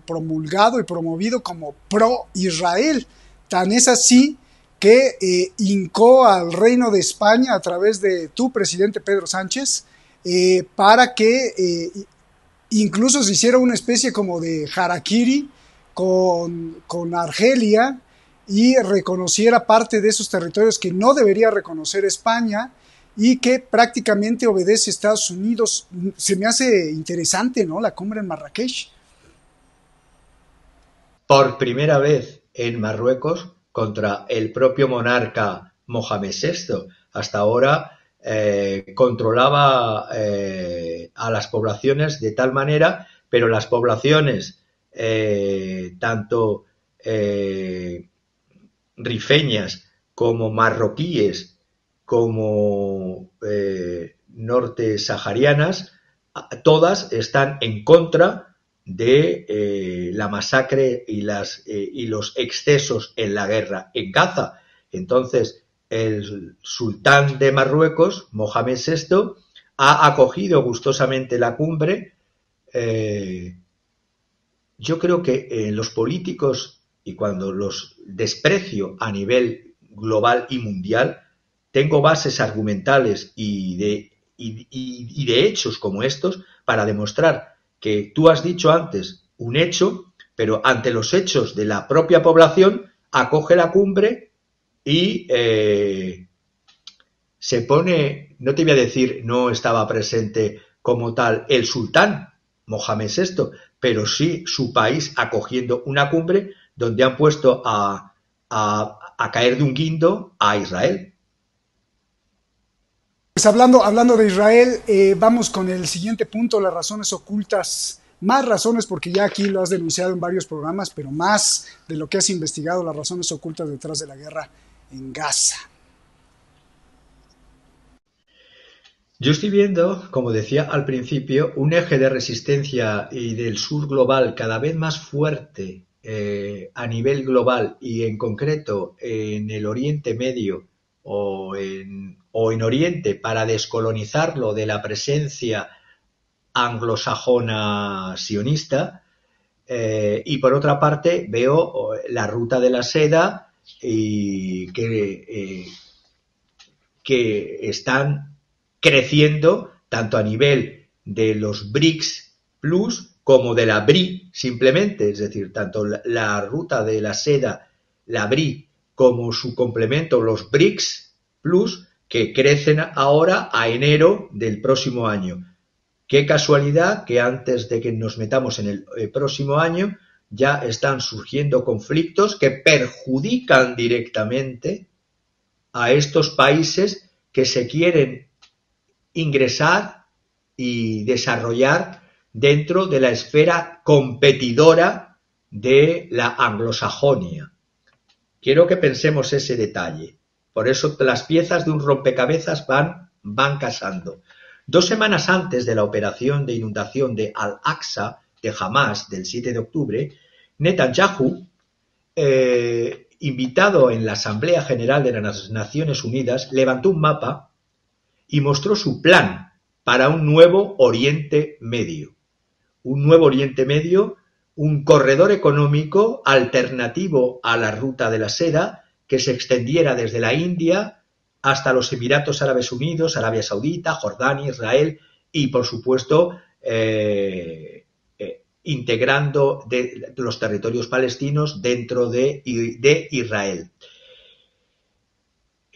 promulgado y promovido como pro-Israel. Tan es así que hincó al Reino de España a través de tu presidente Pedro Sánchez para que incluso se hiciera una especie como de harakiri con Argelia y reconociera parte de esos territorios que no debería reconocer España y que prácticamente obedece a Estados Unidos. Se me hace interesante, ¿no?, la cumbre en Marrakech. Por primera vez en Marruecos contra el propio monarca Mohamed VI. Hasta ahora controlaba a las poblaciones de tal manera, pero las poblaciones tanto rifeñas como marroquíes como norte saharianas, todas están en contra de la masacre y los excesos en la guerra en Gaza. Entonces, el sultán de Marruecos, Mohamed VI, ha acogido gustosamente la cumbre. Yo creo que los políticos, y cuando los desprecio a nivel global y mundial, tengo bases argumentales y de hechos como estos para demostrar que tú has dicho antes un hecho, pero ante los hechos de la propia población acoge la cumbre y se pone, no te voy a decir no estaba presente como tal el sultán Mohamed VI, pero sí su país acogiendo una cumbre donde han puesto a caer de un guindo a Israel. Pues hablando de Israel, vamos con el siguiente punto, las razones ocultas. Más razones, porque ya aquí lo has denunciado en varios programas, pero más de lo que has investigado, las razones ocultas detrás de la guerra en Gaza. Yo estoy viendo, como decía al principio, un eje de resistencia y del sur global cada vez más fuerte a nivel global, y en concreto en el Oriente Medio o en Oriente, para descolonizarlo de la presencia anglosajona sionista, y por otra parte veo la ruta de la seda y que están creciendo tanto a nivel de los BRICS Plus como de la BRI simplemente, es decir, tanto la ruta de la seda, la BRI, como su complemento, los BRICS Plus, que crecen ahora a enero del próximo año. Qué casualidad que antes de que nos metamos en el próximo año ya están surgiendo conflictos que perjudican directamente a estos países que se quieren ingresar y desarrollar dentro de la esfera competidora de la anglosajonia. Quiero que pensemos ese detalle. Por eso las piezas de un rompecabezas van casando. 2 semanas antes de la operación de inundación de Al-Aqsa de Hamás del 7 de octubre, Netanyahu, invitado en la Asamblea General de las Naciones Unidas, levantó un mapa y mostró su plan para un nuevo Oriente Medio. Un nuevo Oriente Medio, un corredor económico alternativo a la ruta de la seda que se extendiera desde la India hasta los Emiratos Árabes Unidos, Arabia Saudita, Jordania, Israel y, por supuesto, integrando los territorios palestinos dentro de Israel.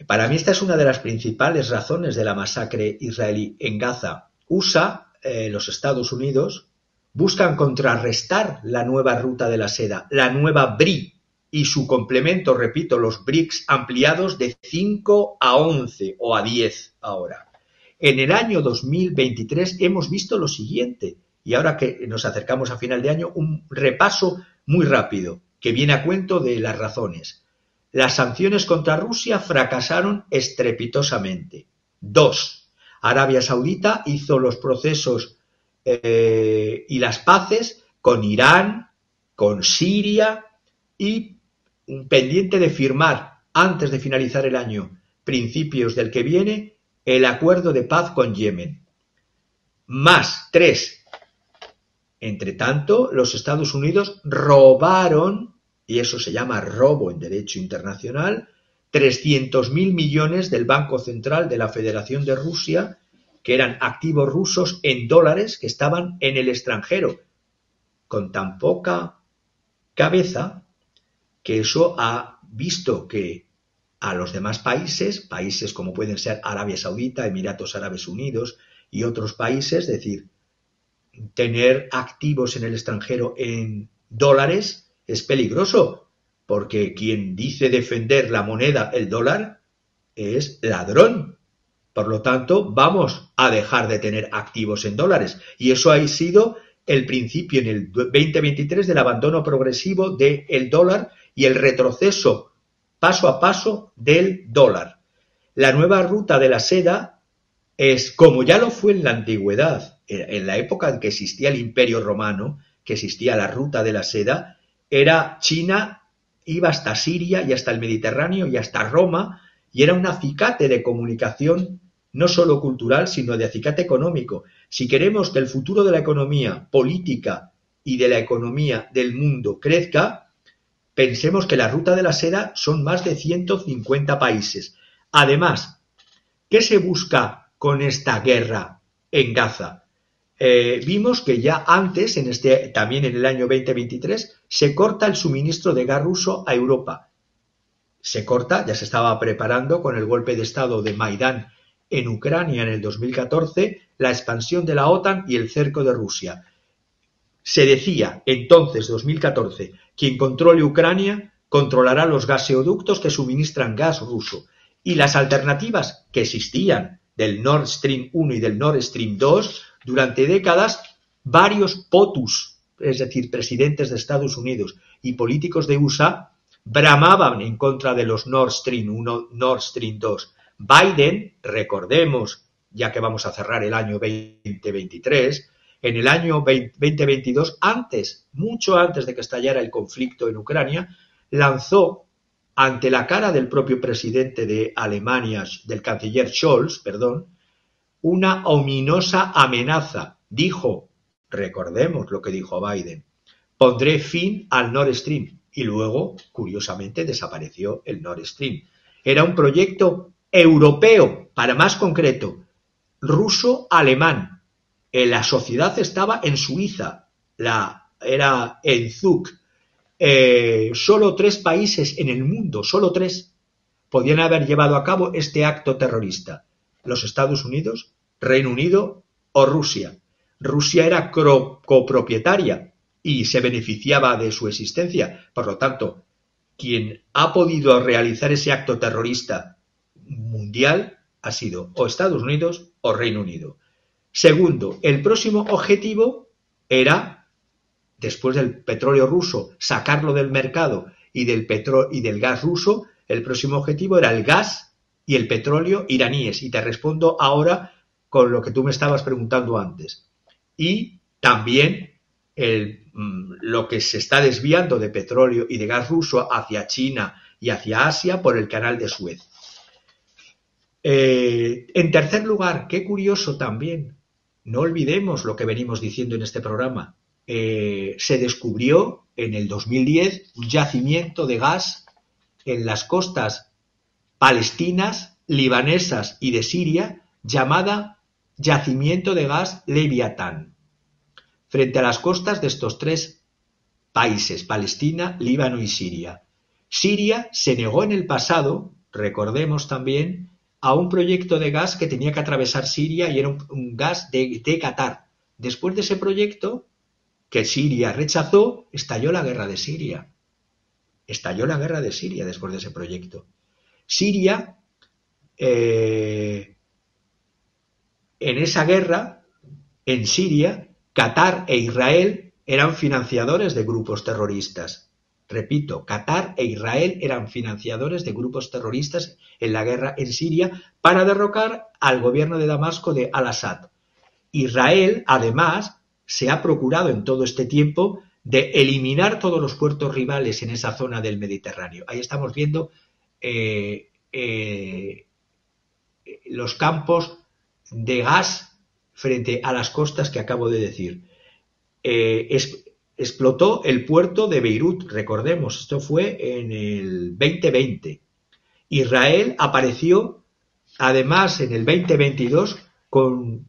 Para mí esta es una de las principales razones de la masacre israelí en Gaza. USA, los Estados Unidos, buscan contrarrestar la nueva ruta de la seda, la nueva BRI y su complemento, repito, los BRICS ampliados de 5 a 11 o a 10 ahora. En el año 2023 hemos visto lo siguiente, y ahora que nos acercamos a final de año, un repaso muy rápido que viene a cuento de las razones. Las sanciones contra Rusia fracasaron estrepitosamente. 2. Arabia Saudita hizo los procesos y las paces con Irán, con Siria y pendiente de firmar antes de finalizar el año, principios del que viene, el acuerdo de paz con Yemen. Más 3. Entre tanto, los Estados Unidos robaron, y eso se llama robo en derecho internacional, 300.000 millones del Banco Central de la Federación de Rusia, que eran activos rusos en dólares que estaban en el extranjero, con tan poca cabeza que eso ha visto que a los demás países como pueden ser Arabia Saudita, Emiratos Árabes Unidos y otros países, es decir, tener activos en el extranjero en dólares es peligroso, porque quien dice defender la moneda, el dólar, es ladrón. Por lo tanto, vamos a dejar de tener activos en dólares. Y eso ha sido el principio en el 2023 del abandono progresivo del dólar y el retroceso paso a paso del dólar. La nueva ruta de la seda es, como ya lo fue en la antigüedad, en la época en que existía el Imperio Romano, que existía la ruta de la seda, era China, iba hasta Siria y hasta el Mediterráneo y hasta Roma, y era un acicate de comunicación no solo cultural, sino de acicate económico. Si queremos que el futuro de la economía política y de la economía del mundo crezca, pensemos que la ruta de la seda son más de 150 países. Además, ¿qué se busca con esta guerra en Gaza? Vimos que ya antes, también en el año 2023, se corta el suministro de gas ruso a Europa. Se corta, ya se estaba preparando con el golpe de estado de Maidán en Ucrania en el 2014, la expansión de la OTAN y el cerco de Rusia. Se decía entonces, 2014, quien controle Ucrania controlará los gaseoductos que suministran gas ruso. Y las alternativas que existían del Nord Stream 1 y del Nord Stream 2, durante décadas, varios POTUS, es decir, presidentes de Estados Unidos y políticos de USA, bramaban en contra de los Nord Stream 1, Nord Stream 2. Biden, recordemos, ya que vamos a cerrar el año 2023, en el año 2022, mucho antes de que estallara el conflicto en Ucrania, lanzó ante la cara del propio presidente de Alemania, del canciller Scholz, una ominosa amenaza. Dijo, recordemos lo que dijo Biden, pondré fin al Nord Stream. y luego, curiosamente, desapareció el Nord Stream. Era un proyecto europeo, para más concreto, ruso-alemán. La sociedad estaba en Suiza, era en Zug. Solo 3 países en el mundo, solo 3, podían haber llevado a cabo este acto terrorista: los Estados Unidos, Reino Unido o Rusia. Rusia era copropietaria y se beneficiaba de su existencia. Por lo tanto, quien ha podido realizar ese acto terrorista mundial ha sido o Estados Unidos o Reino Unido. Segundo, el próximo objetivo era, después del petróleo ruso, sacarlo del mercado y del gas ruso. El próximo objetivo era el gas y el petróleo iraníes. Y te respondo ahora con lo que tú me estabas preguntando antes. Y también lo que se está desviando de petróleo y de gas ruso hacia China y hacia Asia por el canal de Suez. En tercer lugar, qué curioso también, no olvidemos lo que venimos diciendo en este programa, se descubrió en el 2010 un yacimiento de gas en las costas palestinas, libanesas y de Siria, llamada Yacimiento de Gas Leviatán, frente a las costas de estos 3 países, Palestina, Líbano y Siria. Siria se negó en el pasado, recordemos también, a un proyecto de gas que tenía que atravesar Siria y era un gas de Qatar. Después de ese proyecto, que Siria rechazó, estalló la guerra de Siria. Estalló la guerra de Siria después de ese proyecto. Siria, en esa guerra, en Siria, Qatar e Israel eran financiadores de grupos terroristas. Repito, Qatar e Israel eran financiadores de grupos terroristas en la guerra en Siria para derrocar al gobierno de Damasco de al-Assad. Israel, además, se ha procurado en todo este tiempo de eliminar todos los puertos rivales en esa zona del Mediterráneo. Ahí estamos viendo los campos de gas frente a las costas que acabo de decir. Explotó el puerto de Beirut, recordemos, esto fue en el 2020. Israel apareció, además, en el 2022 con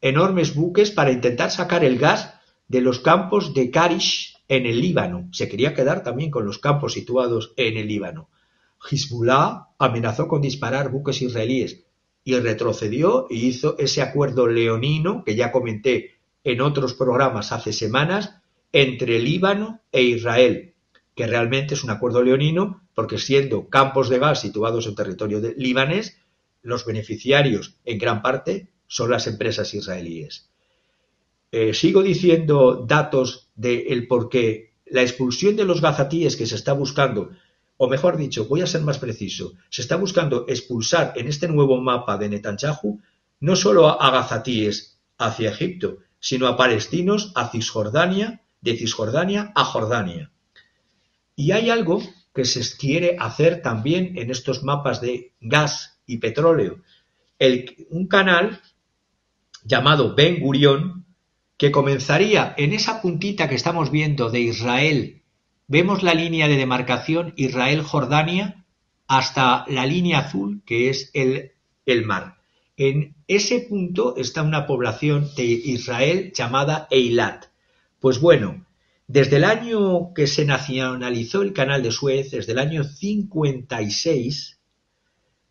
enormes buques para intentar sacar el gas de los campos de Karish en el Líbano. Se quería quedar también con los campos situados en el Líbano. Hezbollah amenazó con disparar buques israelíes y retrocedió y hizo ese acuerdo leonino que ya comenté en otros programas hace semanas entre Líbano e Israel, que realmente es un acuerdo leonino porque, siendo campos de gas situados en territorio libanés, los beneficiarios en gran parte son las empresas israelíes. Sigo diciendo datos del por qué la expulsión de los gazatíes que se está buscando, o mejor dicho, voy a ser más preciso, se está buscando expulsar en este nuevo mapa de Netanyahu no solo a gazatíes hacia Egipto, sino a palestinos a Cisjordania, de Cisjordania a Jordania. Y hay algo que se quiere hacer también en estos mapas de gas y petróleo. Un canal llamado Ben Gurión, que comenzaría en esa puntita que estamos viendo de Israel. Vemos la línea de demarcación Israel-Jordania hasta la línea azul, que es el mar. En ese punto está una población de Israel llamada Eilat. Pues bueno, desde el año que se nacionalizó el canal de Suez, desde el año 56,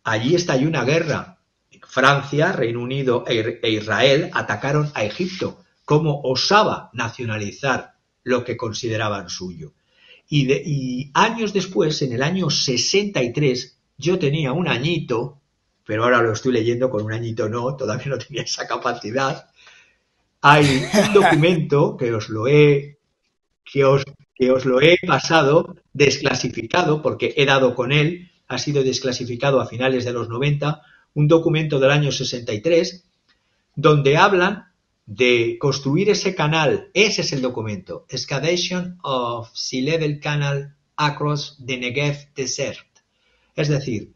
allí estalló una guerra. Francia, Reino Unido e Israel atacaron a Egipto. ¿Cómo osaba nacionalizar lo que consideraban suyo? Y años después, en el año 63, yo tenía un añito, pero ahora lo estoy leyendo con un añito no, todavía no tenía esa capacidad. Hay un documento que os lo he pasado desclasificado, porque he dado con él, ha sido desclasificado a finales de los 90, un documento del año 63, donde hablan de construir ese canal. Ese es el documento, Excavation of Sea Level Canal Across the Negev Desert. Es decir,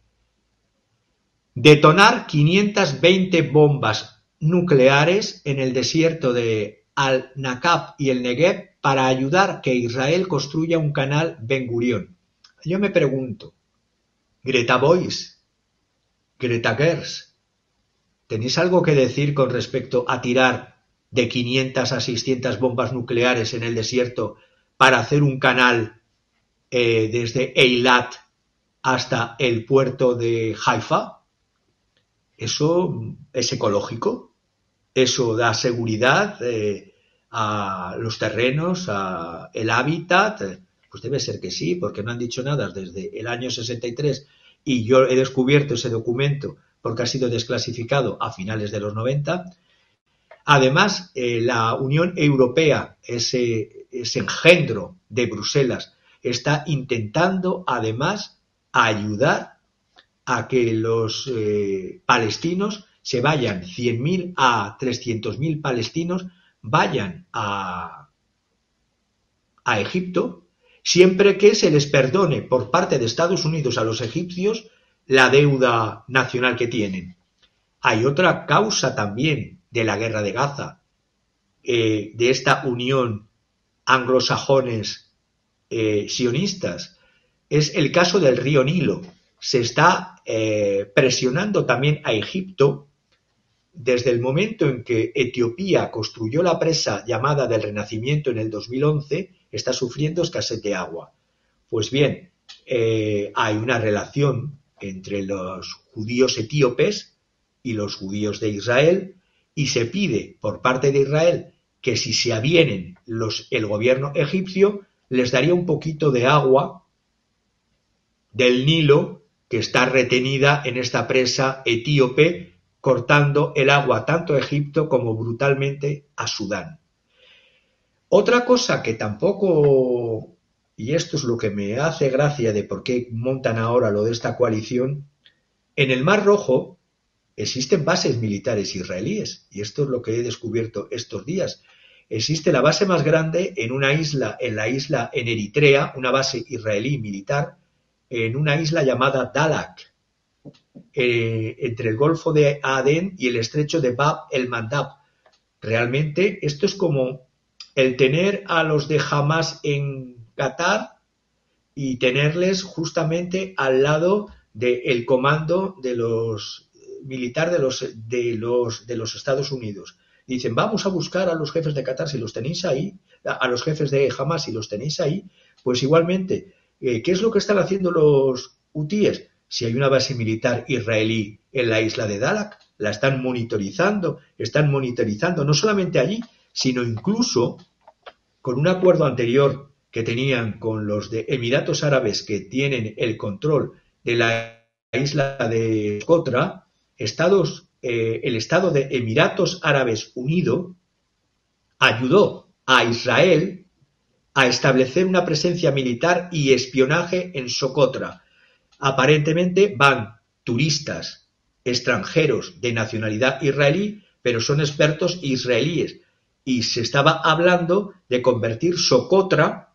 detonar 520 bombas nucleares en el desierto de al Naqab y el Negev para ayudar que Israel construya un canal Ben Gurión. Yo me pregunto, Greta Boys, Greta Gers, ¿tenéis algo que decir con respecto a tirar de 500 a 600 bombas nucleares en el desierto para hacer un canal desde Eilat hasta el puerto de Haifa? ¿Eso es ecológico? ¿Eso da seguridad a los terrenos, a el hábitat? Pues debe ser que sí, porque no han dicho nada desde el año 63 y yo he descubierto ese documento porque ha sido desclasificado a finales de los 90. Además, la Unión Europea, ese engendro de Bruselas, está intentando además ayudar a que los palestinos se vayan, 100.000 a 300.000 palestinos vayan a Egipto, siempre que se les perdone por parte de Estados Unidos a los egipcios la deuda nacional que tienen. Hay otra causa también de la guerra de Gaza, de esta unión anglosajones sionistas, es el caso del río Nilo. Se está presionando también a Egipto desde el momento en que Etiopía construyó la presa llamada del Renacimiento en el 2011, está sufriendo escasez de agua. Pues bien, hay una relación entre los judíos etíopes y los judíos de Israel, y se pide por parte de Israel que si se avienen el gobierno egipcio les daría un poquito de agua del Nilo que está retenida en esta presa etíope, cortando el agua tanto a Egipto como brutalmente a Sudán. Otra cosa que tampoco, y esto es lo que me hace gracia de por qué montan ahora lo de esta coalición, en el Mar Rojo existen bases militares israelíes, y esto es lo que he descubierto estos días. Existe la base más grande en una isla, en Eritrea, una base israelí militar, en una isla llamada Dalat, entre el Golfo de Adén y el estrecho de Bab el-Mandab. Realmente esto es como el tener a los de Hamas en Qatar y tenerles justamente al lado del comando de los militar de los Estados Unidos. Dicen, vamos a buscar a los jefes de Qatar si los tenéis ahí, a los jefes de Hamas si los tenéis ahí, pues igualmente, ¿qué es lo que están haciendo los hutíes? Si hay una base militar israelí en la isla de Dalat, la están monitorizando no solamente allí, sino incluso con un acuerdo anterior que tenían con los de Emiratos Árabes que tienen el control de la isla de Socotra, el Estado de Emiratos Árabes Unido ayudó a Israel a establecer una presencia militar y espionaje en Socotra. Aparentemente van turistas extranjeros de nacionalidad israelí, pero son expertos israelíes. Y se estaba hablando de convertir Socotra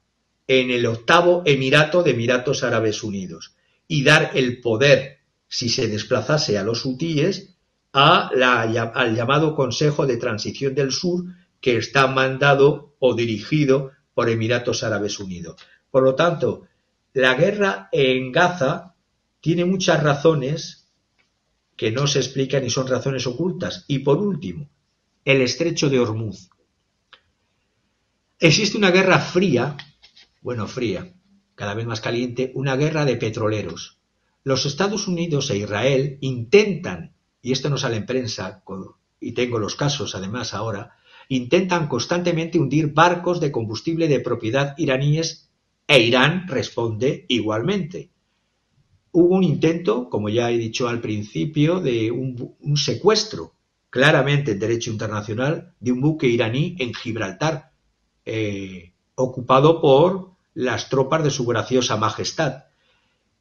en el 8º emirato de Emiratos Árabes Unidos y dar el poder, si se desplazase a los hutíes, al llamado Consejo de Transición del Sur, que está mandado o dirigido por Emiratos Árabes Unidos. Por lo tanto, la guerra en Gaza tiene muchas razones que no se explican y son razones ocultas. Y por último, el estrecho de Hormuz. Existe una guerra fría, cada vez más caliente, una guerra de petroleros. Los Estados Unidos e Israel intentan, y esto no sale en prensa, y tengo los casos además ahora, intentan constantemente hundir barcos de combustible de propiedad iraníes e Irán responde igualmente. Hubo un intento, como ya he dicho al principio, de un secuestro, claramente en derecho internacional, de un buque iraní en Gibraltar, ocupado por las tropas de su graciosa majestad.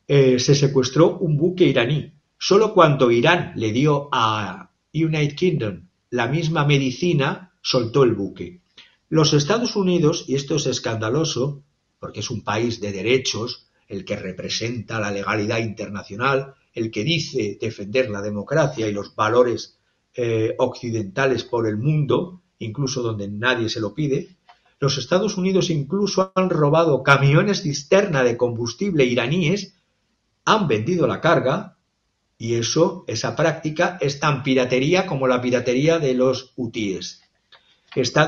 Se secuestró un buque iraní. Solo cuando Irán le dio a United Kingdom la misma medicina, soltó el buque. Los Estados Unidos, y esto es escandaloso, porque es un país de derechos, el que representa la legalidad internacional, el que dice defender la democracia y los valores occidentales por el mundo, incluso donde nadie se lo pide. Los Estados Unidos incluso han robado camiones cisterna de combustible iraníes, han vendido la carga, y esa práctica es tan piratería como la piratería de los hutíes.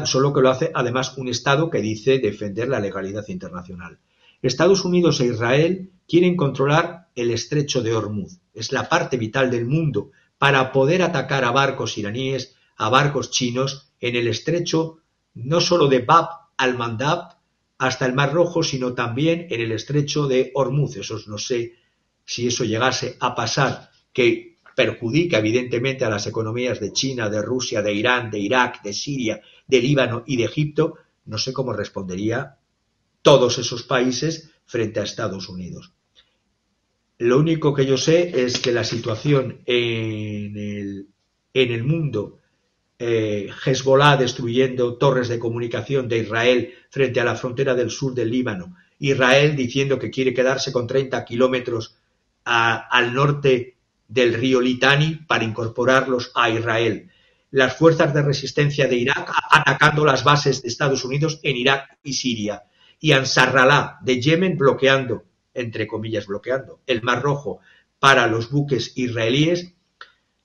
Solo que lo hace además un Estado que dice defender la legalidad internacional. Estados Unidos e Israel quieren controlar el estrecho de Hormuz. Es la parte vital del mundo para poder atacar a barcos iraníes, a barcos chinos en el estrecho, no solo de Bab al-Mandab hasta el Mar Rojo, sino también en el estrecho de Hormuz. Eso no sé si eso llegase a pasar, que perjudica evidentemente a las economías de China, de Rusia, de Irán, de Irak, de Siria, de Líbano y de Egipto. No sé cómo respondería todos esos países frente a Estados Unidos. Lo único que yo sé es que la situación en el mundo, Hezbollah destruyendo torres de comunicación de Israel frente a la frontera del sur del Líbano, Israel diciendo que quiere quedarse con 30 kilómetros al norte del río Litani para incorporarlos a Israel, las fuerzas de resistencia de Irak atacando las bases de Estados Unidos en Irak y Siria, y Ansarrallah de Yemen bloqueando, entre comillas bloqueando, el Mar Rojo para los buques israelíes.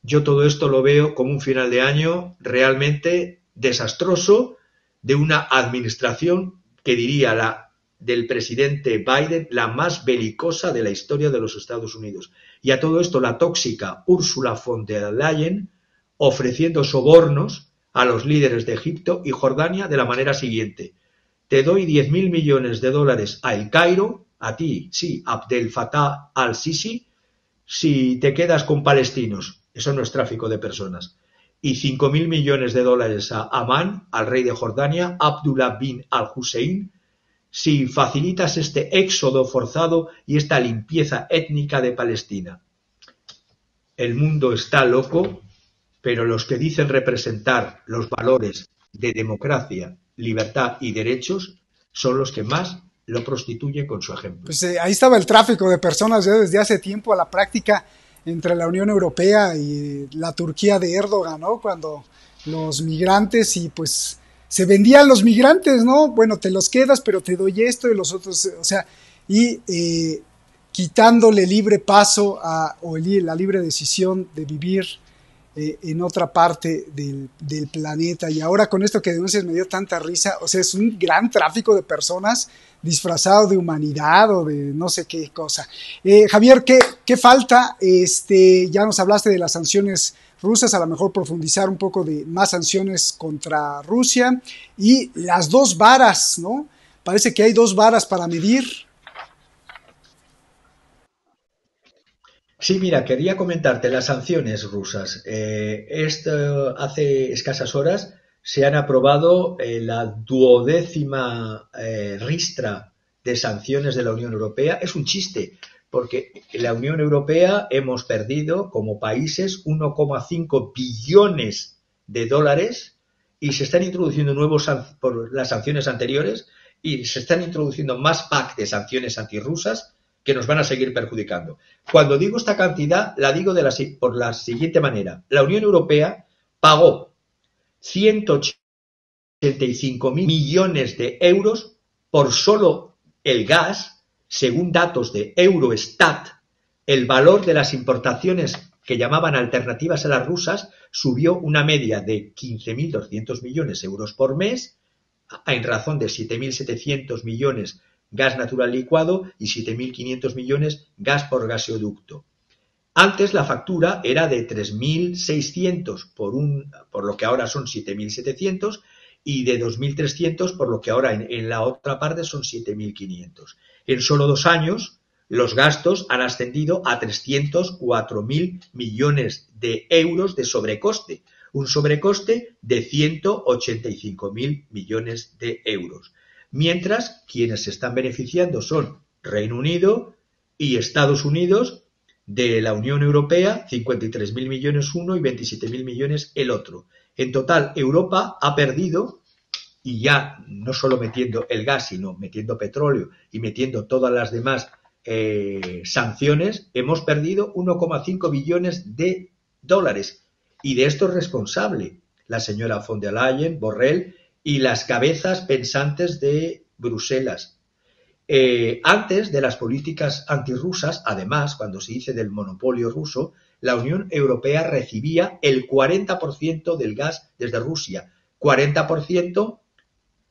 Yo todo esto lo veo como un final de año realmente desastroso de una administración que diría del presidente Biden la más belicosa de la historia de los Estados Unidos. Y a todo esto la tóxica Ursula von der Leyen ofreciendo sobornos a los líderes de Egipto y Jordania de la manera siguiente: te doy 10.000 millones de dólares a El Cairo, a ti, sí, Abdel Fattah al-Sisi, si te quedas con palestinos. Eso no es tráfico de personas. Y 5.000 millones de dólares a Amán, al rey de Jordania, Abdullah bin al-Hussein, si facilitas este éxodo forzado y esta limpieza étnica de Palestina. El mundo está loco, pero los que dicen representar los valores de democracia, libertad y derechos son los que más lo prostituyen con su ejemplo. Pues ahí estaba el tráfico de personas ya desde hace tiempo a la práctica entre la Unión Europea y la Turquía de Erdogan, ¿no? Cuando los migrantes y pues se vendían los migrantes, ¿no? Bueno, te los quedas, pero te doy esto y los otros, o sea, y quitándole libre paso o la libre decisión de vivir en otra parte del planeta. Y ahora con esto que denuncias me dio tanta risa, o sea, es un gran tráfico de personas disfrazado de humanidad o de no sé qué cosa. Javier, ¿qué falta? Ya nos hablaste de las sanciones rusas, a lo mejor profundizar un poco de más sanciones contra Rusia y las dos varas, ¿no? Parece que hay dos varas para medir. Sí, mira, quería comentarte las sanciones rusas. Hace escasas horas se han aprobado la 12ª ristra de sanciones de la Unión Europea. Es un chiste, porque en la Unión Europea hemos perdido como países 1,5 billones de dólares y se están introduciendo nuevos por las sanciones anteriores y se están introduciendo más pack de sanciones antirrusas que nos van a seguir perjudicando. Cuando digo esta cantidad, la digo por la siguiente manera. La Unión Europea pagó 185.000 millones de euros por solo el gas, según datos de Eurostat. El valor de las importaciones que llamaban alternativas a las rusas subió una media de 15.200 millones de euros por mes, en razón de 7.700 millones gas natural licuado y 7.500 millones gas por gaseoducto. Antes la factura era de 3.600 por lo que ahora son 7.700 y de 2.300 por lo que ahora en la otra parte son 7.500. En solo 2 años los gastos han ascendido a 304.000 millones de euros de sobrecoste, un sobrecoste de 185.000 millones de euros. Mientras quienes se están beneficiando son Reino Unido y Estados Unidos, de la Unión Europea 53.000 millones uno y 27.000 millones el otro. En total, Europa ha perdido, y ya no solo metiendo el gas, sino metiendo petróleo y metiendo todas las demás sanciones, hemos perdido 1,5 billones de dólares. Y de esto es responsable la señora von der Leyen, Borrell y las cabezas pensantes de Bruselas. Antes de las políticas antirrusas, además, cuando se dice del monopolio ruso, la Unión Europea recibía el 40% del gas desde Rusia. 40%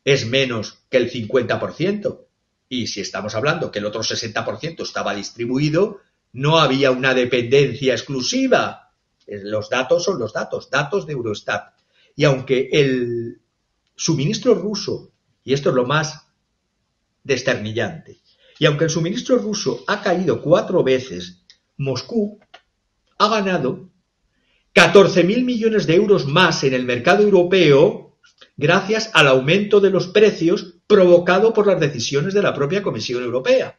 es menos que el 50%. Y si estamos hablando que el otro 60% estaba distribuido, no había una dependencia exclusiva. Los datos son los datos de Eurostat. Y aunque el suministro ruso, y esto es lo más desternillante, y aunque el suministro ruso ha caído 4 veces, Moscú ha ganado 14.000 millones de euros más en el mercado europeo gracias al aumento de los precios provocado por las decisiones de la propia Comisión Europea.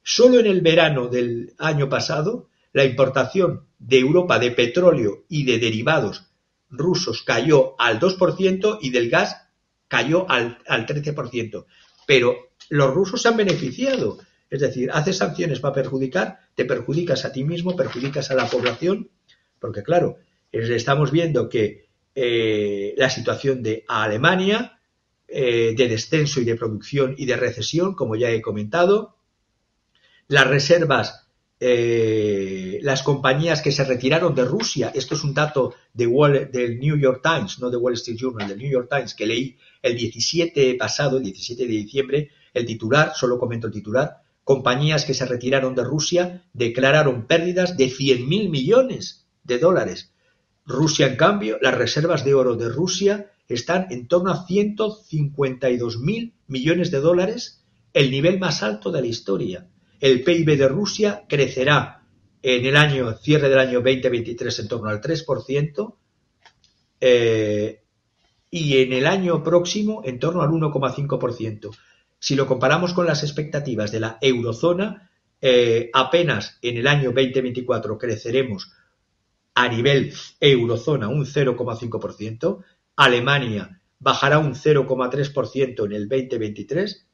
Solo en el verano del año pasado, la importación de Europa de petróleo y de derivados rusos cayó al 2% y del gas cayó al 13%. Pero los rusos se han beneficiado. Es decir, haces sanciones para perjudicar, te perjudicas a ti mismo, perjudicas a la población, porque claro, estamos viendo que la situación de Alemania, de descenso y de producción y de recesión, como ya he comentado, las reservas, las compañías que se retiraron de Rusia, esto es un dato del New York Times, no de Wall Street Journal, del New York Times, que leí el 17 de diciembre, el titular, solo comento el titular, compañías que se retiraron de Rusia declararon pérdidas de 100.000 millones de dólares. Rusia, en cambio, las reservas de oro de Rusia están en torno a 152.000 millones de dólares, el nivel más alto de la historia. El PIB de Rusia crecerá en el cierre del año 2023 en torno al 3%, y en el año próximo en torno al 1,5%. Si lo comparamos con las expectativas de la eurozona, apenas en el año 2024 creceremos a nivel eurozona un 0,5%, Alemania bajará un 0,3% en el 2023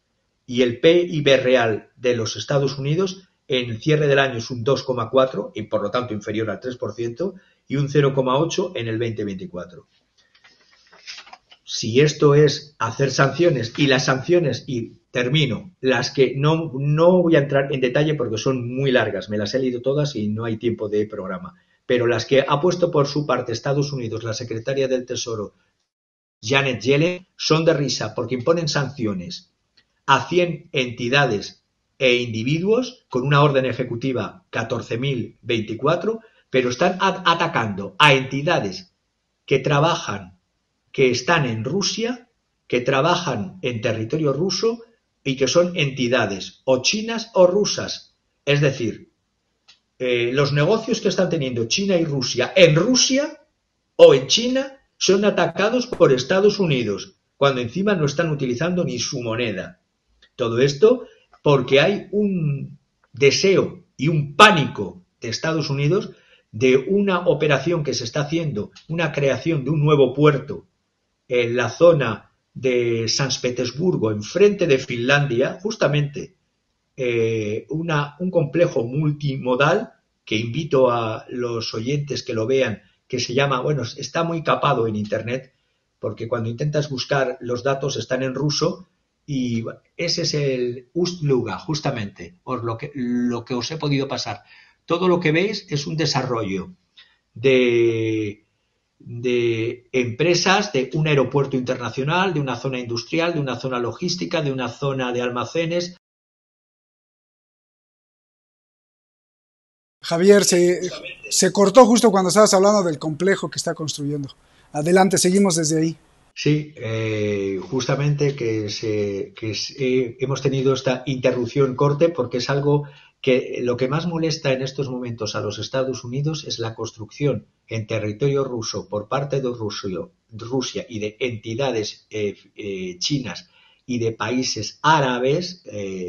y el PIB real de los Estados Unidos en el cierre del año es un 2,4% y por lo tanto inferior al 3% y un 0,8% en el 2024. Si esto es hacer sanciones, y las sanciones, y termino, las que no voy a entrar en detalle porque son muy largas, me las he leído todas y no hay tiempo de programa, pero las que ha puesto por su parte Estados Unidos, la secretaria del Tesoro, Janet Yellen, son de risa porque imponen sanciones a 100 entidades e individuos con una orden ejecutiva 14.024, pero están atacando a entidades que trabajan, que están en Rusia, que trabajan en territorio ruso y que son entidades o chinas o rusas. Es decir, los negocios que están teniendo China y Rusia en Rusia o en China son atacados por Estados Unidos, cuando encima no están utilizando ni su moneda. Todo esto porque hay un deseo y un pánico de Estados Unidos de una operación que se está haciendo, una creación de un nuevo puerto en la zona de San Petersburgo, enfrente de Finlandia, justamente un complejo multimodal que invito a los oyentes que lo vean, que se llama, bueno, está muy capado en internet, porque cuando intentas buscar los datos están en ruso, y ese es el Ust-Luga, justamente, lo que os he podido pasar. Todo lo que veis es un desarrollo de empresas, de un aeropuerto internacional, de una zona industrial, de una zona logística, de una zona de almacenes. Javier, se cortó justo cuando estabas hablando del complejo que está construyendo. Adelante, seguimos desde ahí. Sí, justamente hemos tenido esta interrupción corte porque es algo que lo que más molesta en estos momentos a los Estados Unidos es la construcción en territorio ruso por parte de Rusia y de entidades chinas y de países árabes,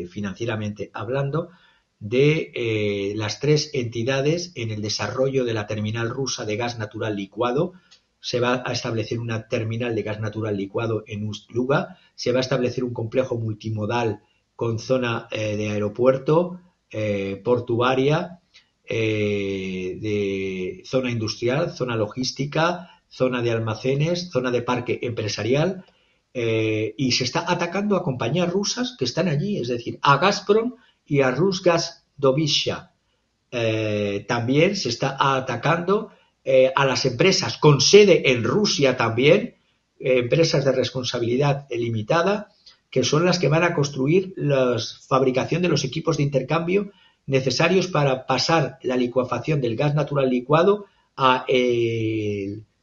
financieramente hablando, de las 3 entidades en el desarrollo de la terminal rusa de gas natural licuado. Se va a establecer una terminal de gas natural licuado en Ust-Luga, se va a establecer un complejo multimodal con zona de aeropuerto, portuaria, de zona industrial, zona logística, zona de almacenes, zona de parque empresarial, y se está atacando a compañías rusas que están allí, es decir, a Gazprom y a Rusgasdobycha. También se está atacando a las empresas con sede en Rusia también, empresas de responsabilidad limitada, que son las que van a construir la fabricación de los equipos de intercambio necesarios para pasar la licuefacción del gas natural licuado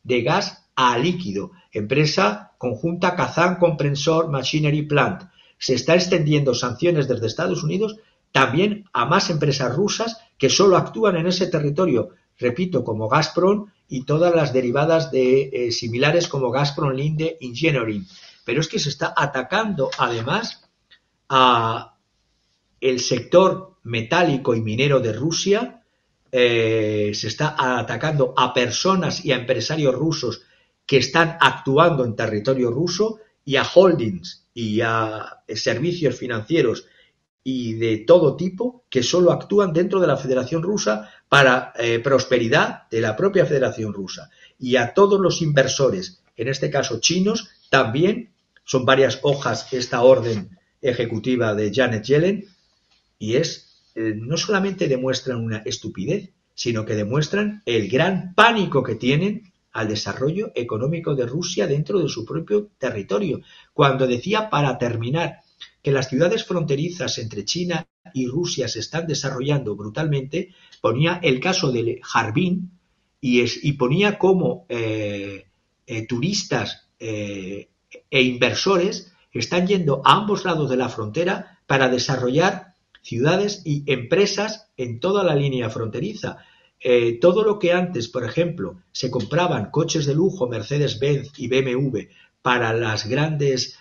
de gas a líquido. Empresa conjunta Kazan Compressor Machinery Plant. Se está extendiendo sanciones desde Estados Unidos también a más empresas rusas que solo actúan en ese territorio, repito, como Gazprom y todas las derivadas de similares como Gazprom Linde Engineering. Pero es que se está atacando además a el sector metálico y minero de Rusia, se está atacando a personas y a empresarios rusos que están actuando en territorio ruso y a holdings y a servicios financieros y de todo tipo que solo actúan dentro de la Federación Rusa para prosperidad de la propia Federación Rusa. Y a todos los inversores, en este caso chinos, también son varias hojas esta orden ejecutiva de Janet Yellen, y no solamente demuestran una estupidez, sino que demuestran el gran pánico que tienen al desarrollo económico de Rusia dentro de su propio territorio. Cuando decía, para terminar, que las ciudades fronterizas entre China y Rusia se están desarrollando brutalmente, ponía el caso de Harbin y ponía como turistas e inversores están yendo a ambos lados de la frontera para desarrollar ciudades y empresas en toda la línea fronteriza. Todo lo que antes, por ejemplo, se compraban coches de lujo, Mercedes-Benz y BMW para las grandes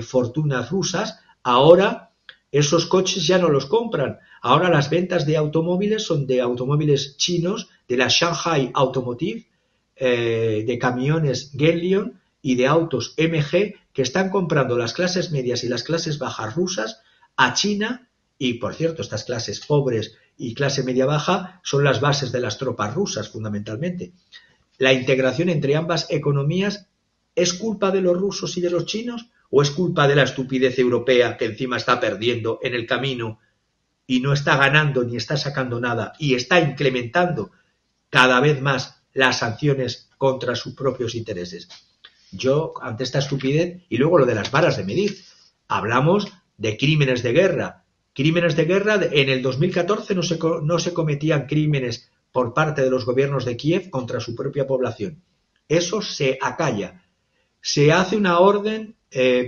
fortunas rusas, ahora esos coches ya no los compran. Ahora las ventas de automóviles son de automóviles chinos, de la Shanghai Automotive, de camiones Genlion y de autos MG, que están comprando las clases medias y las clases bajas rusas a China. Y, por cierto, estas clases pobres y clase media-baja son las bases de las tropas rusas, fundamentalmente. ¿La integración entre ambas economías es culpa de los rusos y de los chinos o es culpa de la estupidez europea que encima está perdiendo en el camino y no está ganando ni está sacando nada y está incrementando cada vez más las sanciones contra sus propios intereses? Yo, ante esta estupidez, y luego lo de las varas de medir, hablamos de crímenes de guerra. Crímenes de guerra, en el 2014 no se cometían crímenes por parte de los gobiernos de Kiev contra su propia población. Eso se acalla. Se hace una orden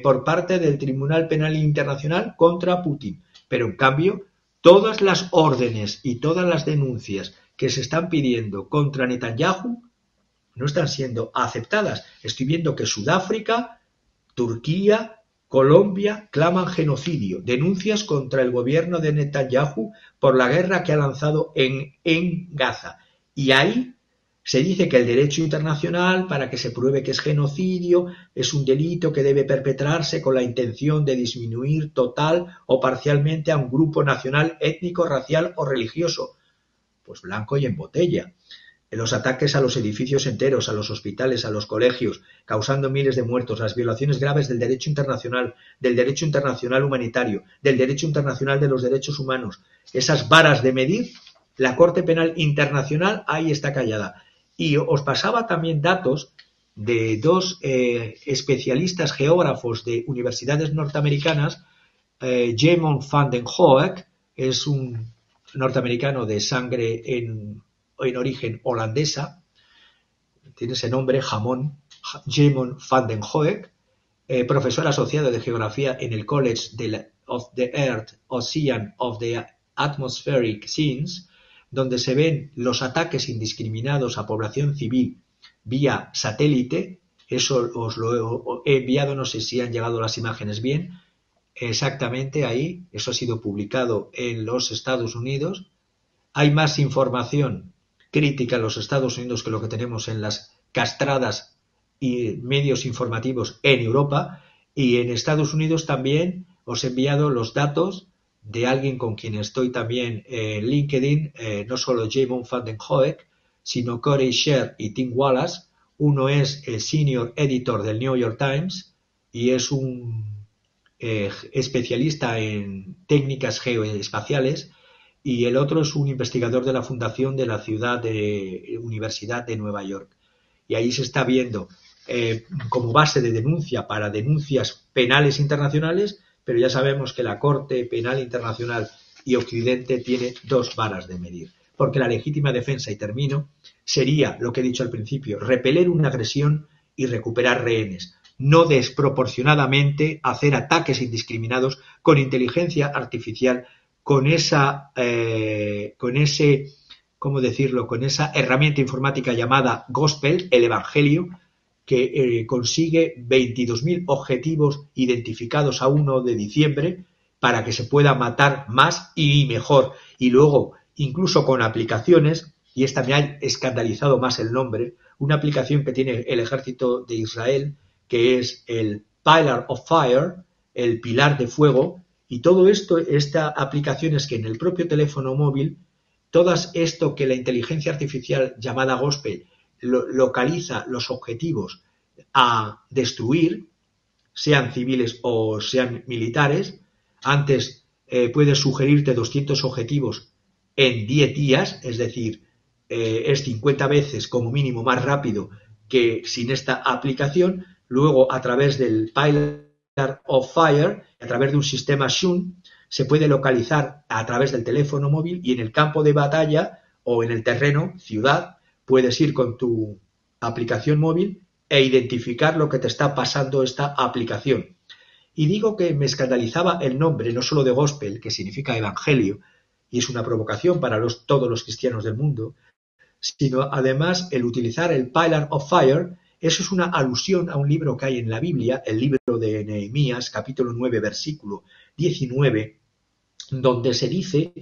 por parte del Tribunal Penal Internacional contra Putin. Pero en cambio, todas las órdenes y todas las denuncias que se están pidiendo contra Netanyahu no están siendo aceptadas. Estoy viendo que Sudáfrica, Turquía, Colombia claman genocidio, denuncias contra el gobierno de Netanyahu por la guerra que ha lanzado en Gaza. Y ahí se dice que el derecho internacional, para que se pruebe que es genocidio, es un delito que debe perpetrarse con la intención de disminuir total o parcialmente a un grupo nacional, étnico, racial o religioso. Pues blanco y en botella. Los ataques a los edificios enteros, a los hospitales, a los colegios, causando miles de muertos, las violaciones graves del derecho internacional humanitario, del derecho internacional de los derechos humanos, esas varas de medir, la Corte Penal Internacional ahí está callada. Y os pasaba también datos de dos especialistas geógrafos de universidades norteamericanas. Jamon van den Hoek es un norteamericano de sangre en origen holandesa, tiene ese nombre, Jamon van den Hoek, profesor asociado de geografía en el College of the Earth, Ocean of the Atmospheric Science, donde se ven los ataques indiscriminados a población civil vía satélite. Eso os lo he enviado, no sé si han llegado las imágenes bien, exactamente ahí, eso ha sido publicado en los Estados Unidos. Hay más información crítica en los Estados Unidos que lo que tenemos en las castradas y medios informativos en Europa, y en Estados Unidos también os he enviado los datos de alguien con quien estoy también en LinkedIn, no solo Jamon van den Hoek, sino Corey Sher y Tim Wallace, Uno es el senior editor del New York Times y es un especialista en técnicas geoespaciales, y el otro es un investigador de la fundación de la Universidad de Nueva York. Y ahí se está viendo como base de denuncia para denuncias penales internacionales, pero ya sabemos que la Corte Penal Internacional y Occidente tiene dos varas de medir. Porque la legítima defensa, y termino, sería, lo que he dicho al principio, repeler una agresión y recuperar rehenes, no desproporcionadamente hacer ataques indiscriminados con inteligencia artificial, con esa herramienta informática llamada Gospel, el Evangelio, que consigue 22.000 objetivos identificados a 1 de diciembre para que se pueda matar más y mejor. Y luego, incluso con aplicaciones, y esta me ha escandalizado más el nombre, una aplicación que tiene el ejército de Israel, que es el Pillar of Fire, el pilar de fuego, y todo esto, esta aplicación es que en el propio teléfono móvil, todo esto que la inteligencia artificial llamada Gospel localiza los objetivos a destruir, sean civiles o sean militares. Antes puedes sugerirte 200 objetivos en 10 días, es decir, es 50 veces como mínimo más rápido que sin esta aplicación. Luego, a través del Pillar of Fire, a través de un sistema Shun, se puede localizar a través del teléfono móvil, y en el campo de batalla o en el terreno, ciudad, puedes ir con tu aplicación móvil e identificar lo que te está pasando esta aplicación. Y digo que me escandalizaba el nombre, no solo de Gospel, que significa Evangelio, y es una provocación para todos los cristianos del mundo, sino además el utilizar el Pillar of Fire. Eso es una alusión a un libro que hay en la Biblia, el libro de Nehemías, capítulo 9, versículo 19, donde se dice,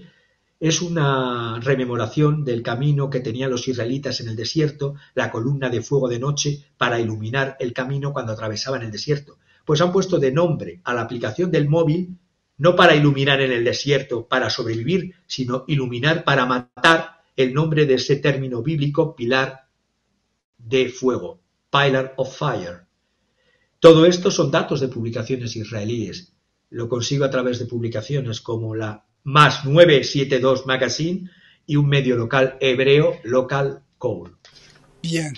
es una rememoración del camino que tenían los israelitas en el desierto, la columna de fuego de noche para iluminar el camino cuando atravesaban el desierto. Pues han puesto de nombre a la aplicación del móvil, no para iluminar en el desierto, para sobrevivir, sino iluminar para matar, el nombre de ese término bíblico, pilar de fuego, Pillar of Fire. Todo esto son datos de publicaciones israelíes. Lo consigo a través de publicaciones como la Más 972 Magazine y un medio local hebreo, Local Call. Bien,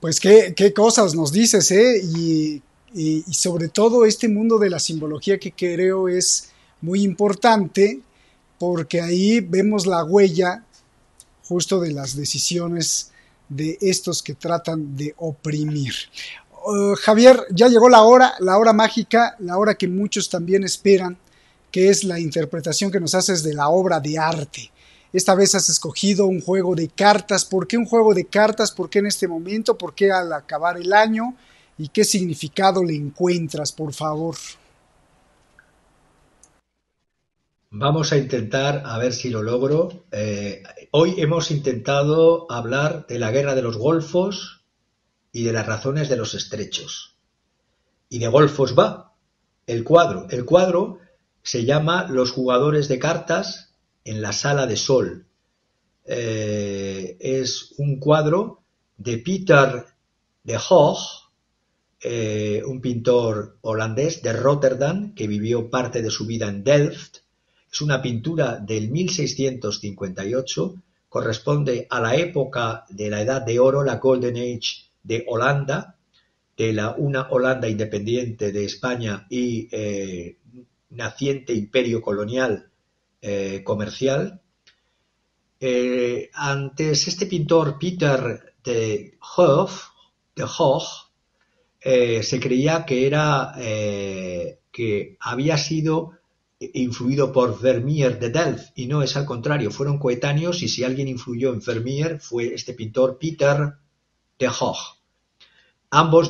pues qué cosas nos dices, ¿eh? Y sobre todo este mundo de la simbología, que creo es muy importante, porque ahí vemos la huella justo de las decisiones de estos que tratan de oprimir. Javier, ya llegó la hora mágica, la hora que muchos también esperan, que es la interpretación que nos haces de la obra de arte. Esta vez has escogido un juego de cartas. ¿Por qué un juego de cartas? ¿Por qué en este momento? ¿Por qué al acabar el año? ¿Y qué significado le encuentras, por favor? Vamos a intentar, a ver si lo logro. Hoy hemos intentado hablar de la guerra de los golfos y de las razones de los estrechos. Y de golfos va el cuadro. El cuadro se llama Los jugadores de cartas en la sala de sol. Es un cuadro de Pieter de Hoogh, un pintor holandés de Rotterdam que vivió parte de su vida en Delft. Es una pintura del 1658, corresponde a la época de la Edad de Oro, la Golden Age de Holanda, de una Holanda independiente de España y naciente imperio colonial comercial. Antes, este pintor Pieter de Hoogh se creía que había sido influido por Vermeer de Delft, y no, es al contrario, fueron coetáneos, y si alguien influyó en Vermeer fue este pintor Pieter de Hoogh. Ambos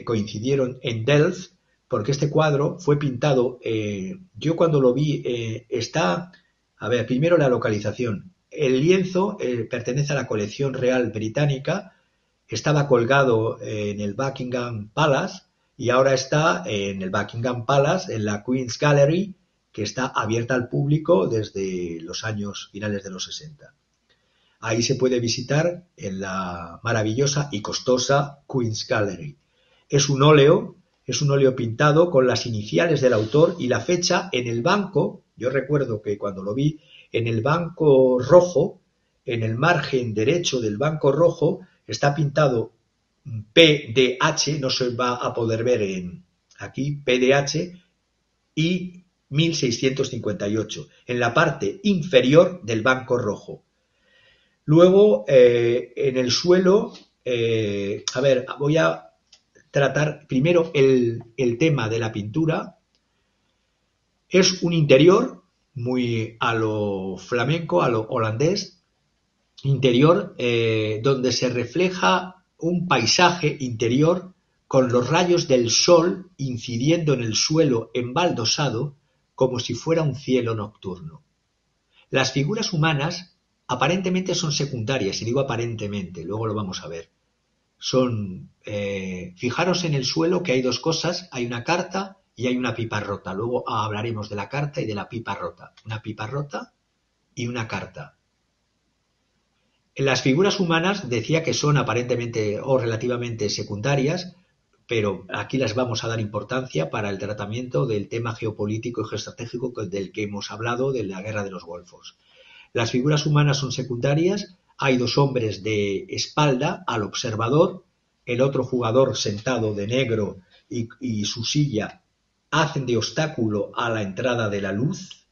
coincidieron en Delft, porque este cuadro fue pintado, yo cuando lo vi, primero la localización. El lienzo pertenece a la colección real británica, estaba colgado en el Buckingham Palace, y ahora está en el Buckingham Palace, en la Queen's Gallery, que está abierta al público desde los años finales de los 60. Ahí se puede visitar en la maravillosa y costosa Queen's Gallery. Es un óleo pintado con las iniciales del autor y la fecha en el banco. Yo recuerdo que cuando lo vi, en el banco rojo, en el margen derecho del banco rojo, está pintado PDH, no se va a poder ver aquí, PDH y 1658, en la parte inferior del banco rojo. Luego, en el suelo, voy a tratar primero el tema de la pintura. Es un interior muy a lo flamenco, a lo holandés, interior donde se refleja un paisaje interior con los rayos del sol incidiendo en el suelo embaldosado como si fuera un cielo nocturno. Las figuras humanas aparentemente son secundarias, y digo aparentemente, luego lo vamos a ver. Fijaros en el suelo que hay dos cosas, hay una carta y hay una pipa rota. Luego hablaremos de la carta y de la pipa rota. Una pipa rota y una carta. Las figuras humanas decía que son aparentemente o relativamente secundarias, pero aquí las vamos a dar importancia para el tratamiento del tema geopolítico y geoestratégico del que hemos hablado, de la guerra de los Golfos. Las figuras humanas son secundarias, hay dos hombres de espalda al observador, el otro jugador sentado de negro y su silla hacen de obstáculo a la entrada de la luz.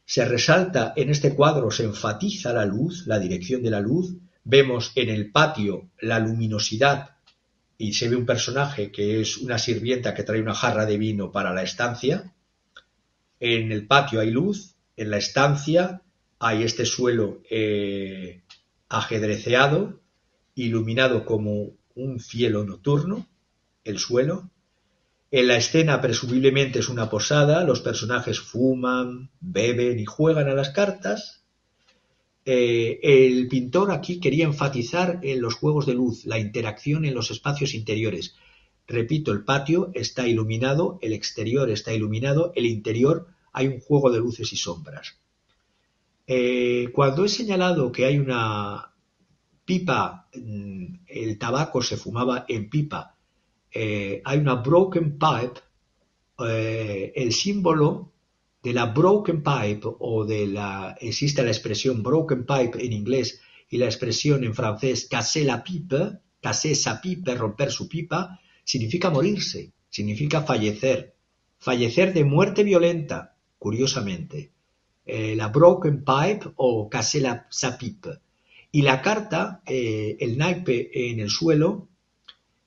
Se resalta en este cuadro, se enfatiza la luz, la dirección de la luz. Vemos en el patio la luminosidad y se ve un personaje que es una sirvienta que trae una jarra de vino para la estancia. En el patio hay luz, en la estancia hay este suelo ajedreceado, iluminado como un cielo nocturno, el suelo. En la escena presumiblemente es una posada, los personajes fuman, beben y juegan a las cartas. El pintor aquí quería enfatizar en los juegos de luz, la interacción en los espacios interiores. Repito, el patio está iluminado, el exterior está iluminado, el interior hay un juego de luces y sombras. Cuando he señalado que hay una pipa, el tabaco se fumaba en pipa, hay una broken pipe, el símbolo de la broken pipe existe la expresión broken pipe en inglés y la expresión en francés casser sa pipe, romper su pipa, significa morirse, significa fallecer de muerte violenta, curiosamente. La broken pipe o casser sa pipe. Y la carta, el naipe en el suelo,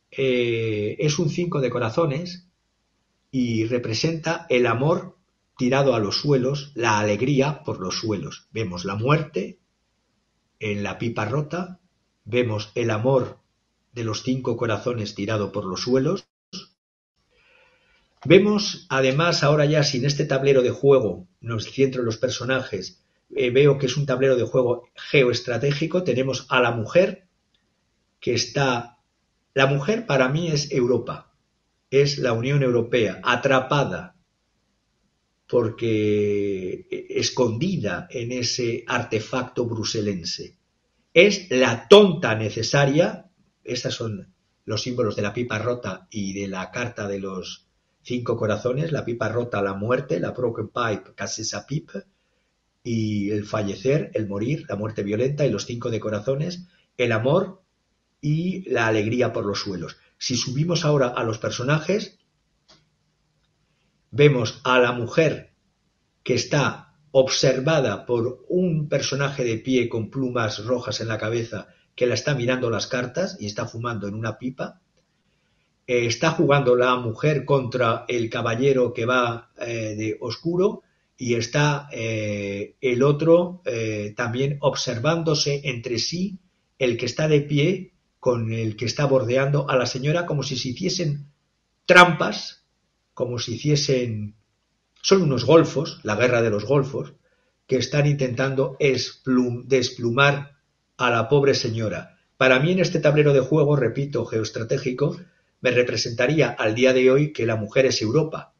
es un 5 de corazones y representa el amor tirado a los suelos, la alegría por los suelos. Vemos la muerte en la pipa rota, vemos el amor de los 5 corazones tirado por los suelos. Vemos además, ahora ya sin este tablero de juego, nos centro en los personajes, veo que es un tablero de juego geoestratégico. Tenemos a la mujer que está... La mujer para mí es Europa, es la Unión Europea, atrapada porque escondida en ese artefacto bruselense. Es la tonta necesaria, estos son los símbolos de la pipa rota y de la carta de los 5 corazones, la pipa rota, la muerte, la broken pipe, casser sa pipe, y el fallecer, el morir, la muerte violenta, y los 5 de corazones, el amor y la alegría por los suelos. Si subimos ahora a los personajes, vemos a la mujer que está observada por un personaje de pie con plumas rojas en la cabeza que la está mirando las cartas y está fumando en una pipa. Está jugando la mujer contra el caballero que va de oscuro y está el otro también observándose entre sí, el que está de pie con el que está bordeando a la señora, como si se hiciesen trampas, como si hiciesen... Son unos golfos, la guerra de los golfos, que están intentando desplumar a la pobre señora. Para mí en este tablero de juego, repito, geoestratégico, me representaría al día de hoy que la mujer es Europa,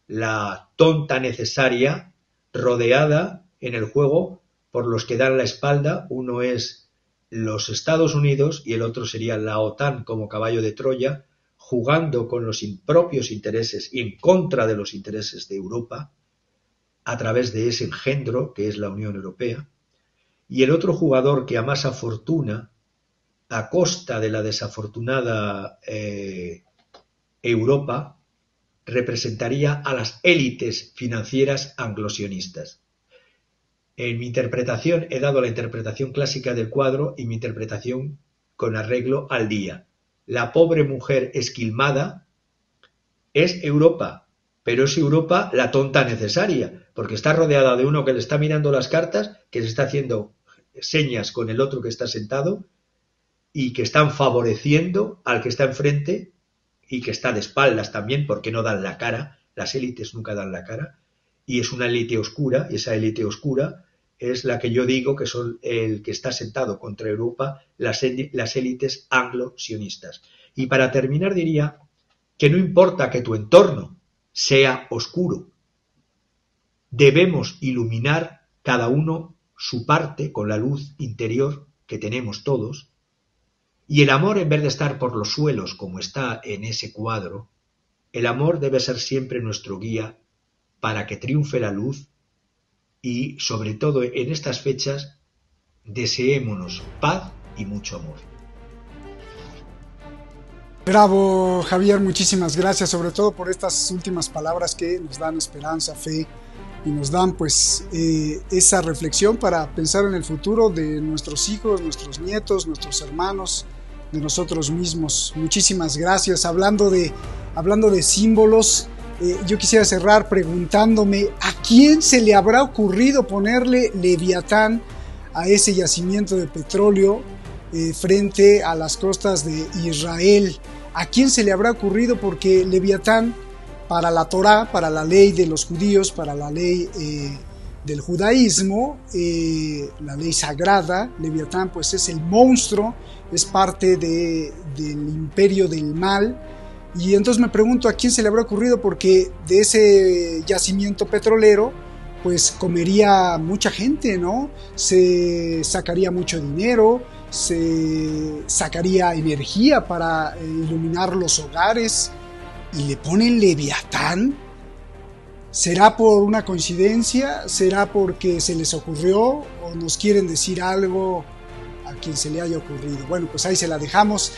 la tonta necesaria, rodeada en el juego por los que dan la espalda. Uno es los Estados Unidos y el otro sería la OTAN como caballo de Troya, jugando con los propios intereses y en contra de los intereses de Europa, a través de ese engendro que es la Unión Europea. Y el otro jugador que amasa fortuna a costa de la desafortunada Europa representaría a las élites financieras anglosionistas. En mi interpretación he dado la interpretación clásica del cuadro y mi interpretación con arreglo al día. La pobre mujer esquilmada es Europa, pero es Europa la tonta necesaria, porque está rodeada de uno que le está mirando las cartas, que se está haciendo señas con el otro que está sentado y que están favoreciendo al que está enfrente y que está de espaldas también porque no dan la cara. Las élites nunca dan la cara y es una élite oscura, y esa élite oscura es la que yo digo que son el que está sentado contra Europa, las élites anglo-sionistas. Y para terminar diría que no importa que tu entorno sea oscuro, debemos iluminar cada uno su parte con la luz interior que tenemos todos, y el amor, en vez de estar por los suelos como está en ese cuadro, el amor debe ser siempre nuestro guía para que triunfe la luz y, sobre todo en estas fechas, deseémonos paz y mucho amor. Bravo, Javier, muchísimas gracias, sobre todo por estas últimas palabras que nos dan esperanza, fe y nos dan pues esa reflexión para pensar en el futuro de nuestros hijos, nuestros nietos, nuestros hermanos, de nosotros mismos. Muchísimas gracias. Hablando de símbolos, yo quisiera cerrar preguntándome ¿a quién se le habrá ocurrido ponerle Leviatán a ese yacimiento de petróleo frente a las costas de Israel? ¿A quién se le habrá ocurrido? Porque Leviatán, para la Torá, para la ley de los judíos, para la ley del judaísmo, la ley sagrada, Leviatán pues es el monstruo, es parte del imperio del mal. Y entonces me pregunto a quién se le habrá ocurrido, porque de ese yacimiento petrolero pues comería mucha gente, ¿no? Se sacaría mucho dinero, se sacaría energía para iluminar los hogares, y le ponen Leviatán. ¿Será por una coincidencia? ¿Será porque se les ocurrió? ¿O nos quieren decir algo a quien se le haya ocurrido? Bueno, pues ahí se la dejamos.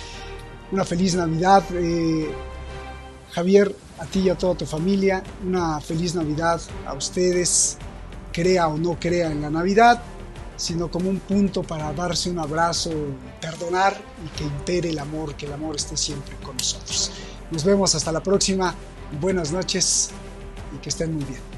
Una feliz Navidad, Javier, a ti y a toda tu familia. Una feliz Navidad a ustedes, crea o no crea en la Navidad, sino como un punto para darse un abrazo, perdonar y que impere el amor, que el amor esté siempre con nosotros. Nos vemos hasta la próxima, buenas noches y que estén muy bien.